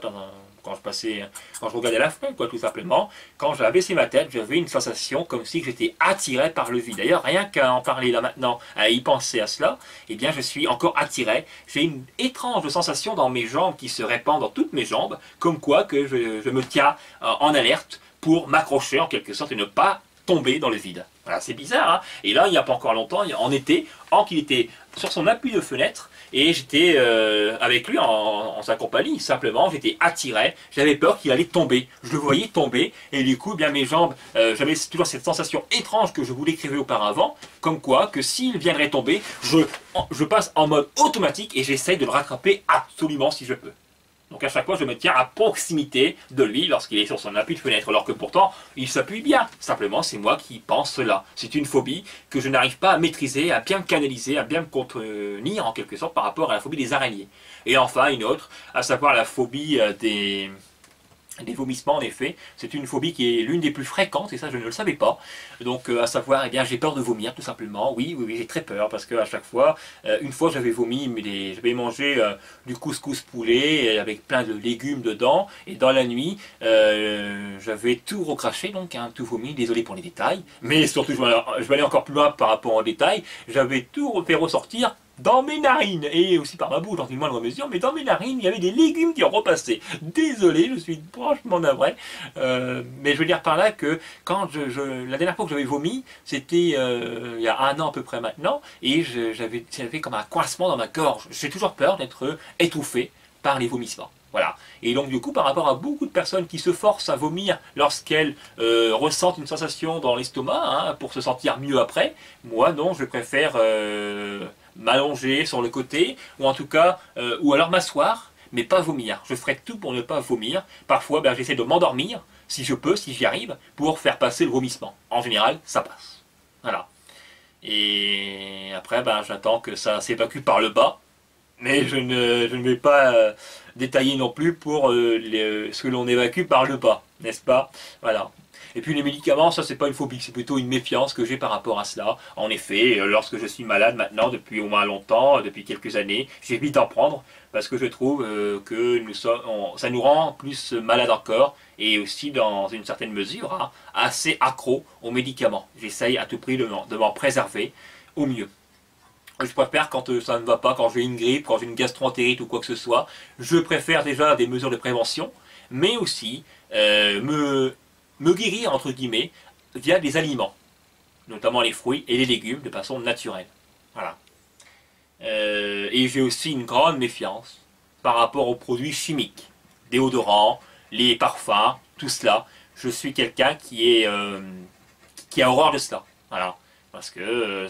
quand je regardais la fenêtre, quoi, tout simplement. Quand j'ai abaissé ma tête, j'avais une sensation comme si j'étais attiré par le vide. D'ailleurs, rien qu'à en parler là maintenant, à y penser à cela, eh bien, je suis encore attiré. J'ai une étrange sensation dans mes jambes qui se répand dans toutes mes jambes, comme quoi que je me tiens en alerte pour m'accrocher en quelque sorte et ne pas tomber dans le vide. Voilà, c'est bizarre, hein. Et là, il n'y a pas encore longtemps, en été, qu'il était sur son appui de fenêtre, et j'étais avec lui en sa compagnie, simplement, j'étais attiré, j'avais peur qu'il allait tomber. Je le voyais tomber, et du coup, bien mes jambes, j'avais toujours cette sensation étrange que je vous décrivais auparavant, comme quoi, que s'il viendrait tomber, je passe en mode automatique, et j'essaye de le rattraper absolument si je peux. Donc à chaque fois, je me tiens à proximité de lui lorsqu'il est sur son appui de fenêtre, alors que pourtant, il s'appuie bien. Simplement, c'est moi qui pense cela. C'est une phobie que je n'arrive pas à maîtriser, à bien me canaliser, à bien me contenir en quelque sorte par rapport à la phobie des araignées. Et enfin, une autre, à savoir la phobie des vomissements, en effet, c'est une phobie qui est l'une des plus fréquentes, et ça je ne le savais pas. Donc à savoir, eh bien j'ai peur de vomir tout simplement. Oui, j'ai très peur, parce qu'à chaque fois, une fois j'avais vomi, j'avais mangé du couscous poulet avec plein de légumes dedans, et dans la nuit, j'avais tout recraché, donc hein, tout vomi, désolé pour les détails, mais surtout je vais aller encore plus loin par rapport aux détails, j'avais tout fait ressortir dans mes narines, et aussi par ma bouche dans une moindre mesure, mais dans mes narines, il y avait des légumes qui ont repassé. Désolé, je suis franchement navré, mais je veux dire par là que quand la dernière fois que j'avais vomi, c'était il y a 1 an à peu près maintenant, et j'avais comme un coincement dans ma gorge. J'ai toujours peur d'être étouffé par les vomissements. Voilà. Et donc du coup, par rapport à beaucoup de personnes qui se forcent à vomir lorsqu'elles ressentent une sensation dans l'estomac, hein, pour se sentir mieux après, moi non, je préfère m'allonger sur le côté, ou en tout cas, ou alors m'asseoir, mais pas vomir. Je ferai tout pour ne pas vomir. Parfois, ben, j'essaie de m'endormir, si je peux, si j'y arrive, pour faire passer le vomissement. En général, ça passe. Voilà. Et après, ben, j'attends que ça s'évacue par le bas, mais je ne vais pas détailler non plus pour ce que l'on évacue par le bas, n'est-ce pas? Voilà. Et puis les médicaments, ça c'est pas une phobie, c'est plutôt une méfiance que j'ai par rapport à cela. En effet, lorsque je suis malade maintenant, depuis au moins longtemps, depuis quelques années, j'évite d'en prendre parce que je trouve que ça nous rend plus malade encore et aussi dans une certaine mesure hein, assez accro aux médicaments. J'essaye à tout prix de m'en préserver au mieux. Je préfère quand ça ne va pas, quand j'ai une grippe, quand j'ai une gastroentérite ou quoi que ce soit, je préfère déjà des mesures de prévention, mais aussi me guérir, entre guillemets, via des aliments, notamment les fruits et les légumes, de façon naturelle. Voilà. Et j'ai aussi une grande méfiance par rapport aux produits chimiques, déodorants, les parfums, tout cela. Je suis quelqu'un qui a horreur de cela. Voilà. Parce que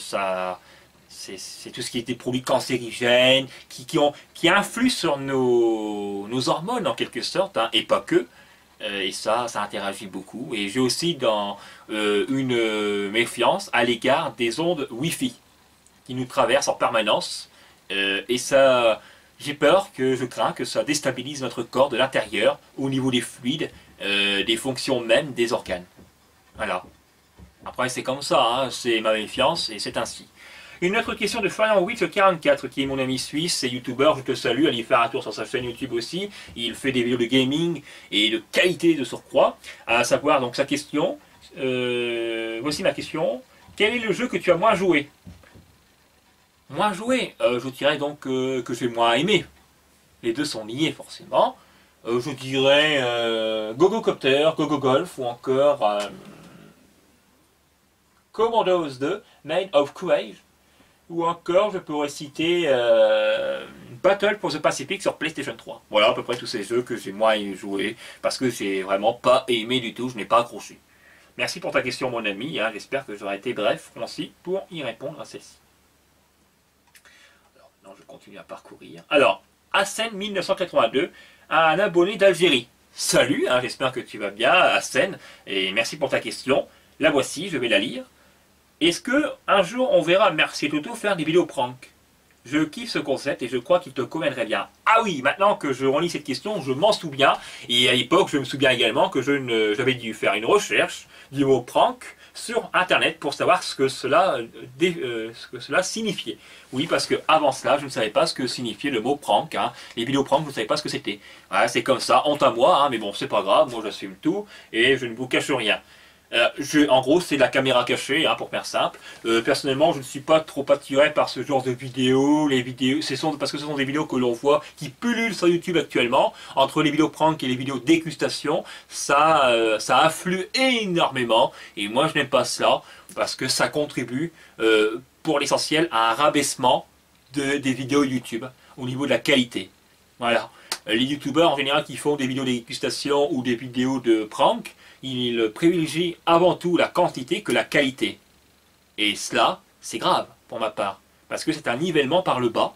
c'est tout ce qui est des produits cancérigènes, qui influent sur nos hormones en quelque sorte, hein, et pas que. Et ça interagit beaucoup. Et j'ai aussi une méfiance à l'égard des ondes Wi-Fi qui nous traversent en permanence. Et ça, je crains que ça déstabilise notre corps de l'intérieur, au niveau des fluides, des fonctions même des organes. Voilà. Après, c'est comme ça, hein, c'est ma méfiance et c'est ainsi. Une autre question de Florian844, qui est mon ami suisse et youtubeur, je te salue, allez faire un tour sur sa chaîne YouTube aussi. Il fait des vidéos de gaming et de qualité de surcroît. À savoir donc sa question, voici ma question. Quel est le jeu que tu as moins joué? Moins joué, je dirais donc que j'ai moins aimé. Les deux sont liés forcément. Je dirais GoGoCopter, GoGoGolf ou encore Commandos 2, Made of Courage. Ou encore, je pourrais citer Battle for the Pacific sur PlayStation 3. Voilà à peu près tous ces jeux que j'ai moins joué parce que j'ai vraiment pas aimé du tout, je n'ai pas accroché. Merci pour ta question mon ami, hein, j'espère que j'aurai été bref, concis pour y répondre à celle-ci. Alors maintenant je continue à parcourir. Alors, Hassen 1982, un abonné d'Algérie. Salut, hein, j'espère que tu vas bien Hassen, et merci pour ta question. La voici, je vais la lire. Est-ce que un jour on verra Merci Toto faire des vidéos prank? Je kiffe ce concept et je crois qu'il te conviendrait bien. Ah oui, maintenant que je relis cette question, je m'en souviens. Et à l'époque, je me souviens également que j'avais dû faire une recherche du mot prank sur Internet pour savoir ce que cela signifiait. Oui, parce que avant cela, je ne savais pas ce que signifiait le mot prank. Hein. Les vidéos prank, je ne savais pas ce que c'était. Voilà, c'est comme ça, honte à moi, hein, mais bon, c'est pas grave, moi j'assume tout et je ne vous cache rien. En gros, c'est de la caméra cachée, hein, pour faire simple. Personnellement, je ne suis pas trop attiré par ce genre de vidéos. Les vidéos, parce que ce sont des vidéos que l'on voit qui pullulent sur YouTube actuellement. Entre les vidéos prank et les vidéos dégustation, ça afflue énormément. Et moi, je n'aime pas cela parce que ça contribue, pour l'essentiel, à un rabaissement des vidéos YouTube au niveau de la qualité. Voilà. Les youtubeurs en général qui font des vidéos de dégustation ou des vidéos de prank, ils privilégient avant tout la quantité que la qualité. Et cela, c'est grave pour ma part, parce que c'est un nivellement par le bas,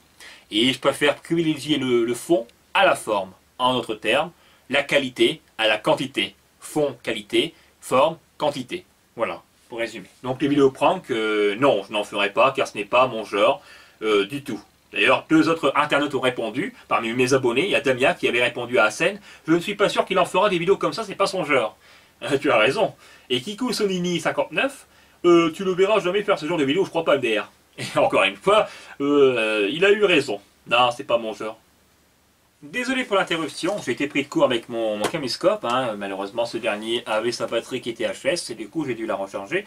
et je préfère privilégier le fond à la forme. En d'autres termes, la qualité à la quantité. Fond, qualité, forme, quantité. Voilà, pour résumer. Donc les vidéos prank, non, je n'en ferai pas, car ce n'est pas mon genre du tout. D'ailleurs, 2 autres internautes ont répondu. Parmi mes abonnés, il y a Damia qui avait répondu à Hassen. Je ne suis pas sûr qu'il en fera des vidéos comme ça, c'est pas son genre. Tu as raison. Et Kiku Sonini 59, tu le verras jamais faire ce genre de vidéo, je crois pas MDR. Et encore une fois, il a eu raison. Non, c'est pas mon genre. Désolé pour l'interruption, j'ai été pris de court avec mon caméscope. Hein. Malheureusement, ce dernier avait sa batterie qui était HS et du coup, j'ai dû la recharger.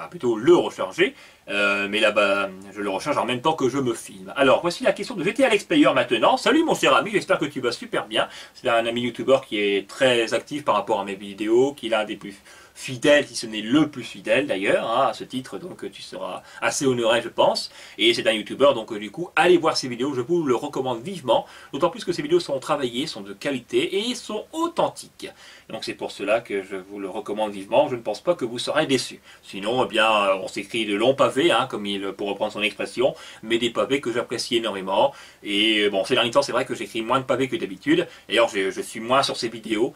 Plutôt le recharger, mais là-bas je le recharge en même temps que je me filme. Alors voici la question de GTA Alex Player maintenant. Salut mon cher ami, j'espère que tu vas super bien. C'est un ami youtubeur qui est très actif par rapport à mes vidéos, qui est l'un des plus fidèles, si ce n'est le plus fidèle d'ailleurs, hein, à ce titre, donc tu seras assez honoré je pense. Et c'est un youtubeur, donc du coup allez voir ses vidéos, je vous le recommande vivement, d'autant plus que ces vidéos sont travaillées, sont de qualité et sont authentiques. Donc c'est pour cela que je vous le recommande vivement, je ne pense pas que vous serez déçus. Sinon, eh bien, on s'écrit de longs pavés, hein, pour reprendre son expression, mais des pavés que j'apprécie énormément. Et bon, ces derniers temps, c'est vrai que j'écris moins de pavés que d'habitude. D'ailleurs, je suis moins sur ces vidéos,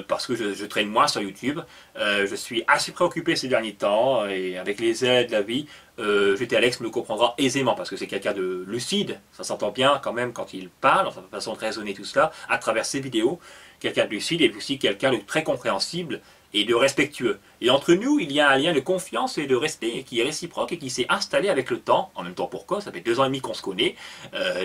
parce que je traîne moins sur YouTube. Je suis assez préoccupé ces derniers temps, et avec les aides de la vie, GTA Alex me le comprendra aisément, parce que c'est quelqu'un de lucide, ça s'entend bien quand même quand il parle, dans sa façon de raisonner tout cela, à travers ses vidéos. Quelqu'un de lucide et aussi quelqu'un de très compréhensible et de respectueux. Et entre nous, il y a un lien de confiance et de respect qui est réciproque et qui s'est installé avec le temps. En même temps, pourquoi? Ça fait 2 ans et demi qu'on se connaît,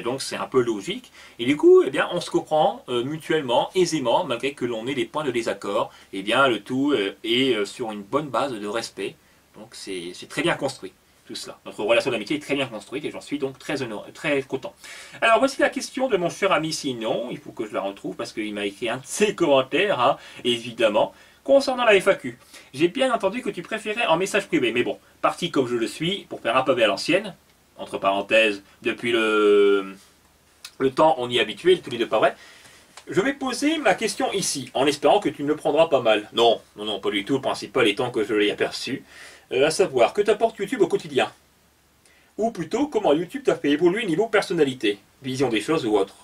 donc c'est un peu logique. Et du coup, eh bien, on se comprend mutuellement, aisément, malgré que l'on ait des points de désaccord. Eh bien, le tout est sur une bonne base de respect. Donc c'est très bien construit. Tout cela. Notre relation d'amitié est très bien construite et j'en suis donc très content. Alors voici la question de mon cher ami Sinon, il faut que je la retrouve parce qu'il m'a écrit un de ses commentaires, hein, évidemment, concernant la FAQ. J'ai bien entendu que tu préférais en message privé, mais bon, parti comme je le suis, pour faire un pavé à l'ancienne, entre parenthèses, depuis le temps on y est habitué, tous les deux pas vrai, je vais poser ma question ici, en espérant que tu me le prendras pas mal. Non, non, non, pas du tout, le principal étant que je l'ai aperçu. À savoir, que t'apporte YouTube au quotidien? Ou plutôt, comment YouTube t'a fait évoluer niveau personnalité, vision des choses ou autre?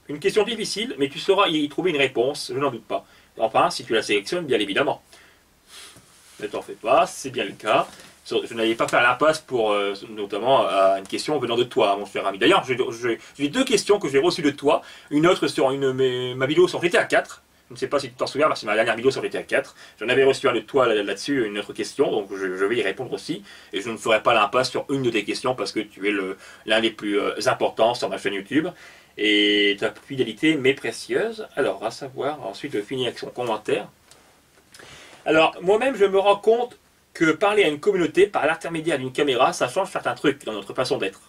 Une question difficile, mais tu sauras y trouver une réponse, je n'en doute pas. Enfin, si tu la sélectionnes, bien évidemment. Ne t'en fais pas, c'est bien le cas. Je n'allais pas faire l'impasse pour, notamment, à une question venant de toi, mon cher ami. D'ailleurs, j'ai 2 questions que j'ai reçues de toi. Une autre sur ma vidéo sur GTA 4. Je ne sais pas si tu t'en souviens, c'est ma dernière vidéo sur GTA 4. J'en avais reçu un de toi là-dessus, une autre question, donc je vais y répondre aussi. Et je ne ferai pas l'impasse sur une de tes questions parce que tu es l'un des plus importants sur ma chaîne YouTube. Et ta fidélité m'est précieuse. Alors, à savoir, ensuite je finis avec son commentaire. Alors, moi-même, je me rends compte que parler à une communauté par l'intermédiaire d'une caméra, ça change certains trucs dans notre façon d'être.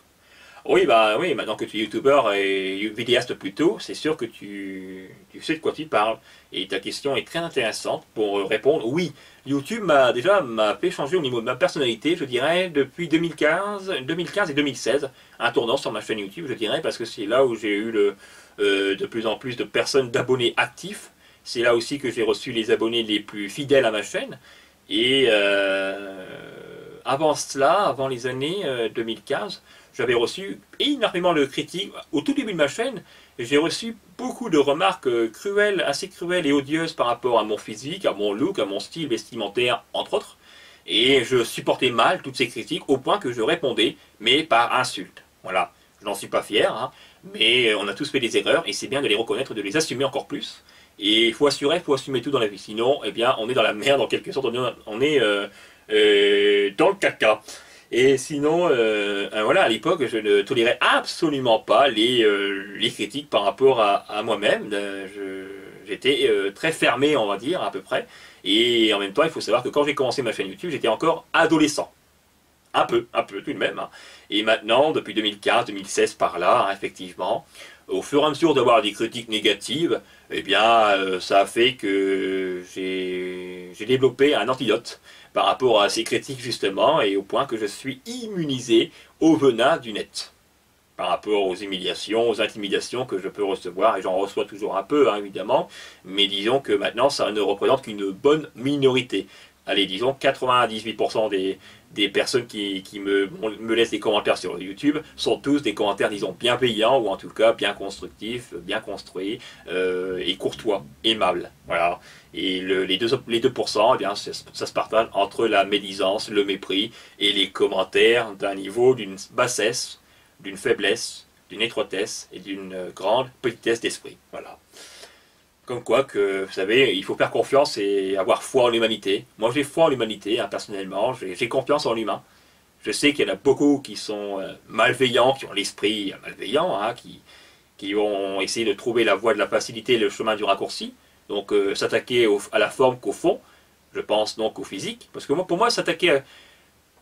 Oui, maintenant que tu es youtubeur et vidéaste plutôt, c'est sûr que tu sais de quoi tu parles. Et ta question est très intéressante pour répondre. Oui, YouTube m'a fait changer au niveau de ma personnalité, je dirais, depuis 2015 et 2016. Un tournant sur ma chaîne YouTube, je dirais, parce que c'est là où j'ai eu de plus en plus de personnes, d'abonnés actifs. C'est là aussi que j'ai reçu les abonnés les plus fidèles à ma chaîne. Et avant cela, avant les années 2015, j'avais reçu énormément de critiques. Au tout début de ma chaîne, j'ai reçu beaucoup de remarques cruelles, assez cruelles et odieuses par rapport à mon physique, à mon look, à mon style vestimentaire, entre autres. Et je supportais mal toutes ces critiques au point que je répondais, mais par insulte. Voilà, je n'en suis pas fier, hein, mais on a tous fait des erreurs et c'est bien de les reconnaître, de les assumer encore plus. Et il faut assumer tout dans la vie. Sinon, eh bien, on est dans la merde en quelque sorte, on est dans le caca. Et sinon, voilà, à l'époque, je ne tolérais absolument pas les critiques par rapport à moi-même. J'étais très fermé, on va dire, à peu près. Et en même temps, il faut savoir que quand j'ai commencé ma chaîne YouTube, j'étais encore adolescent. Un peu tout de même. Hein. Et maintenant, depuis 2015, 2016 par là, hein, effectivement, au fur et à mesure d'avoir des critiques négatives, eh bien, ça a fait que j'ai développé un antidote par rapport à ces critiques justement, et au point que je suis immunisé au venin du net. Par rapport aux humiliations, aux intimidations que je peux recevoir, et j'en reçois toujours un peu, hein, évidemment, mais disons que maintenant, ça ne représente qu'une bonne minorité. Allez, disons 98% des personnes qui me laissent des commentaires sur YouTube sont tous des commentaires, disons, bienveillants, ou en tout cas bien constructifs, bien construits, et courtois, aimables. Voilà. Et les 2%, eh bien, ça se partage entre la médisance, le mépris, et les commentaires d'un niveau d'une bassesse, d'une faiblesse, d'une étroitesse, et d'une grande petitesse d'esprit. Voilà. Comme quoi que, vous savez, il faut faire confiance et avoir foi en l'humanité. Moi j'ai foi en l'humanité, hein, personnellement, j'ai confiance en l'humain. Je sais qu'il y en a beaucoup qui sont malveillants, qui ont l'esprit malveillant, hein, qui vont essayer de trouver la voie de la facilité, le chemin du raccourci. Donc s'attaquer à la forme qu'au fond, je pense donc au physique. Parce que moi, pour moi, s'attaquer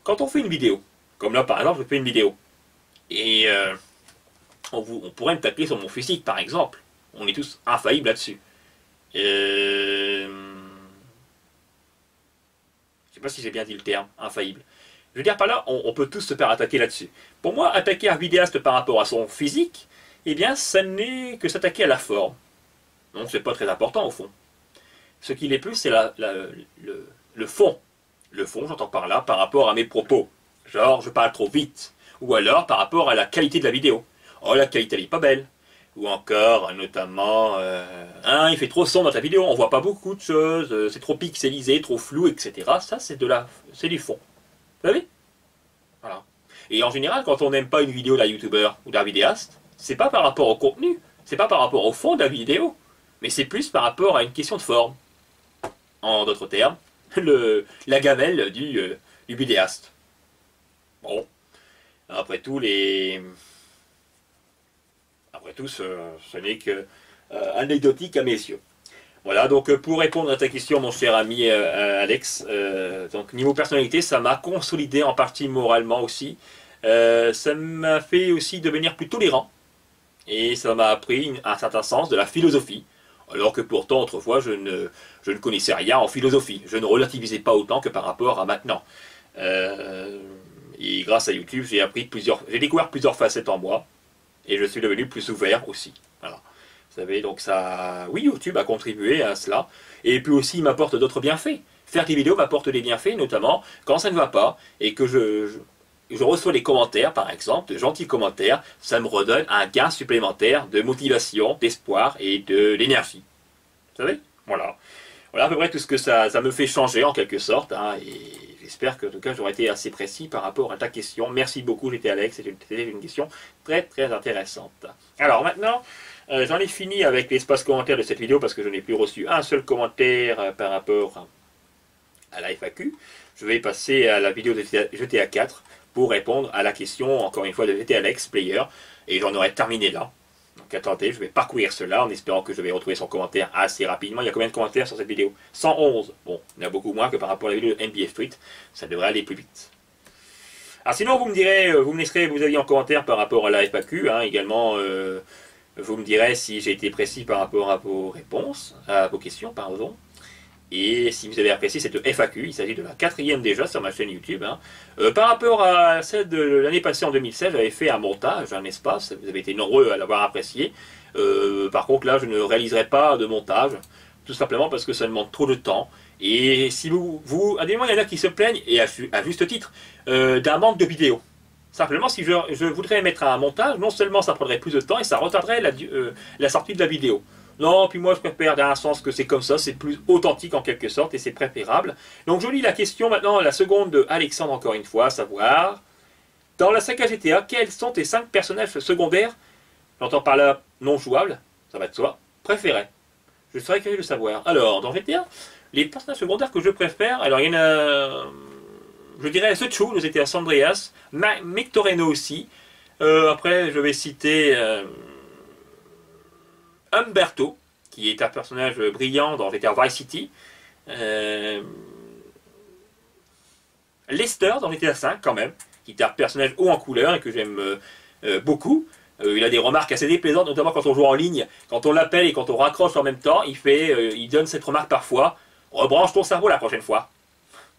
quand on fait une vidéo, comme là par exemple, je fais une vidéo, et on pourrait me taper sur mon physique par exemple. On est tous infaillibles là-dessus. Je sais pas si j'ai bien dit le terme, infaillible. Je veux dire par là, on peut tous se faire attaquer là-dessus. Pour moi, attaquer un vidéaste par rapport à son physique, eh bien, ça n'est que s'attaquer à la forme. Donc c'est pas très important au fond. Ce qui l'est plus, c'est le fond. Le fond, j'entends par là, par rapport à mes propos. Genre, je parle trop vite. Ou alors, par rapport à la qualité de la vidéo. Oh, la qualité, elle est pas belle. Ou encore, notamment, il fait trop sombre dans ta vidéo, on voit pas beaucoup de choses, c'est trop pixelisé, trop flou, etc. Ça, c'est du fond. Vous savez? Voilà. Et en général, quand on n'aime pas une vidéo d'un youtubeur ou d'un vidéaste, c'est pas par rapport au contenu, c'est pas par rapport au fond de la vidéo, mais c'est plus par rapport à une question de forme. En d'autres termes, la gamelle du vidéaste. Bon. Après tout, ce n'est que anecdotique à mes yeux. Voilà, donc pour répondre à ta question, mon cher ami Alex, donc niveau personnalité, ça m'a consolidé en partie moralement aussi. Ça m'a fait aussi devenir plus tolérant. Et ça m'a appris un certain sens de la philosophie. Alors que pourtant, autrefois, je ne connaissais rien en philosophie. Je ne relativisais pas autant que par rapport à maintenant. Et grâce à YouTube, j'ai découvert plusieurs facettes en moi. Et je suis devenu plus ouvert aussi. Voilà. Vous savez, donc ça... Oui, YouTube a contribué à cela. Et puis aussi, il m'apporte d'autres bienfaits. Faire des vidéos m'apporte des bienfaits, notamment quand ça ne va pas, et que je reçois des commentaires, par exemple, de gentils commentaires, ça me redonne un gain supplémentaire de motivation, d'espoir et d'énergie. Vous savez? Voilà. Voilà à peu près tout ce que ça me fait changer, en quelque sorte. Hein, et j'espère que, en tout cas, j'aurai été assez précis par rapport à ta question. Merci beaucoup, j'étais Alex. C'était une question très, très intéressante. Alors, maintenant, j'en ai fini avec l'espace commentaire de cette vidéo parce que je n'ai plus reçu un seul commentaire par rapport à la FAQ. Je vais passer à la vidéo de GTA 4 pour répondre à la question, encore une fois, de GTA Alex Player. Et j'en aurai terminé là. Donc attendez, je vais parcourir cela en espérant que je vais retrouver son commentaire assez rapidement. Il y a combien de commentaires sur cette vidéo? 111. Bon, il y en a beaucoup moins que par rapport à la vidéo de NBA Street. Ça devrait aller plus vite. Alors sinon, vous me direz, vous me laisserez vos avis en commentaire par rapport à la FAQ. Hein, également, vous me direz si j'ai été précis par rapport à vos réponses, à vos questions, pardon. Et si vous avez apprécié cette FAQ, il s'agit de la 4e déjà sur ma chaîne YouTube. Hein. Par rapport à celle de l'année passée en 2016, j'avais fait un montage, un espace, vous avez été nombreux à l'avoir apprécié. Par contre là, je ne réaliserai pas de montage, tout simplement parce que ça demande trop de temps. Et si à des moments, il y en a qui se plaignent, et à juste titre, d'un manque de vidéos. Simplement, si je voudrais mettre un montage, non seulement ça prendrait plus de temps, et ça retarderait la sortie de la vidéo. Non, puis moi je préfère dans un sens que c'est comme ça, c'est plus authentique en quelque sorte et c'est préférable. Donc je lis la question maintenant, la seconde de Alexandre encore une fois, à savoir, dans la saga GTA, quels sont tes 5 personnages secondaires, j'entends par là non jouables, ça va de soi, préférés? Je serais curieux de savoir. Alors, dans GTA, les personnages secondaires que je préfère, alors il y en a, je dirais Suchu, de GTA San Andreas, Mick Toreno aussi. Après, je vais citer Umberto, qui est un personnage brillant dans GTA Vice City. Lester dans GTA V quand même, qui est un personnage haut en couleur et que j'aime beaucoup. Il a des remarques assez déplaisantes, notamment quand on joue en ligne, quand on l'appelle et quand on raccroche en même temps, il donne cette remarque parfois: rebranche ton cerveau la prochaine fois.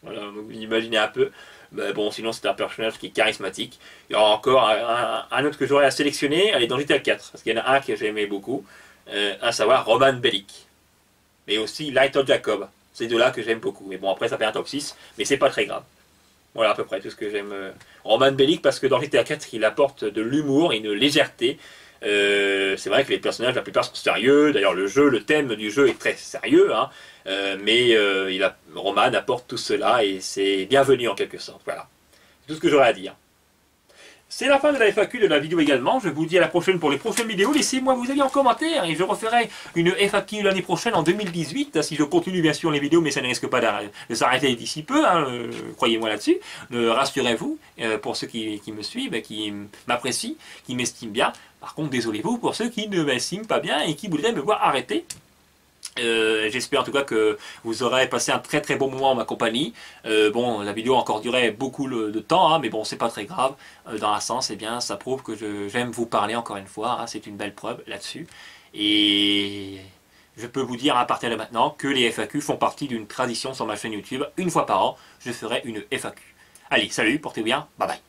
Voilà, vous imaginez un peu. Mais bon, sinon c'est un personnage qui est charismatique. Il y aura encore un autre que j'aurais à sélectionner, elle est dans GTA 4, parce qu'il y en a un que j'aimais beaucoup, à savoir Roman Bellic. Mais aussi Lighton Jacob. C'est deux-là que j'aime beaucoup. Mais bon, après ça fait un top 6, mais c'est pas très grave. Voilà à peu près tout ce que j'aime. Roman Bellic, parce que dans GTA 4, il apporte de l'humour et une légèreté. C'est vrai que les personnages, la plupart sont sérieux. D'ailleurs, le thème du jeu est très sérieux. Hein. Mais Roman apporte tout cela et c'est bienvenu en quelque sorte. Voilà. C'est tout ce que j'aurais à dire. C'est la fin de la FAQ de la vidéo également. Je vous dis à la prochaine pour les prochaines vidéos. Laissez-moi vos avis en commentaire et je referai une FAQ l'année prochaine en 2018. Si je continue bien sûr les vidéos, mais ça ne risque pas de s'arrêter d'ici peu. Hein, croyez-moi là-dessus. Rassurez-vous pour ceux qui me suivent, qui m'apprécient, qui m'estiment bien. Par contre, désolez-vous pour ceux qui ne m'estiment pas bien et qui voudraient me voir arrêter. J'espère en tout cas que vous aurez passé un très très bon moment en ma compagnie. Bon, la vidéo a encore duré beaucoup de temps, hein, mais bon, c'est pas très grave. Dans un sens, eh bien, ça prouve que j'aime vous parler encore une fois. Hein, c'est une belle preuve là-dessus. Et je peux vous dire à partir de maintenant que les FAQ font partie d'une tradition sur ma chaîne YouTube. Une fois par an, je ferai une FAQ. Allez, salut, portez-vous bien, bye bye.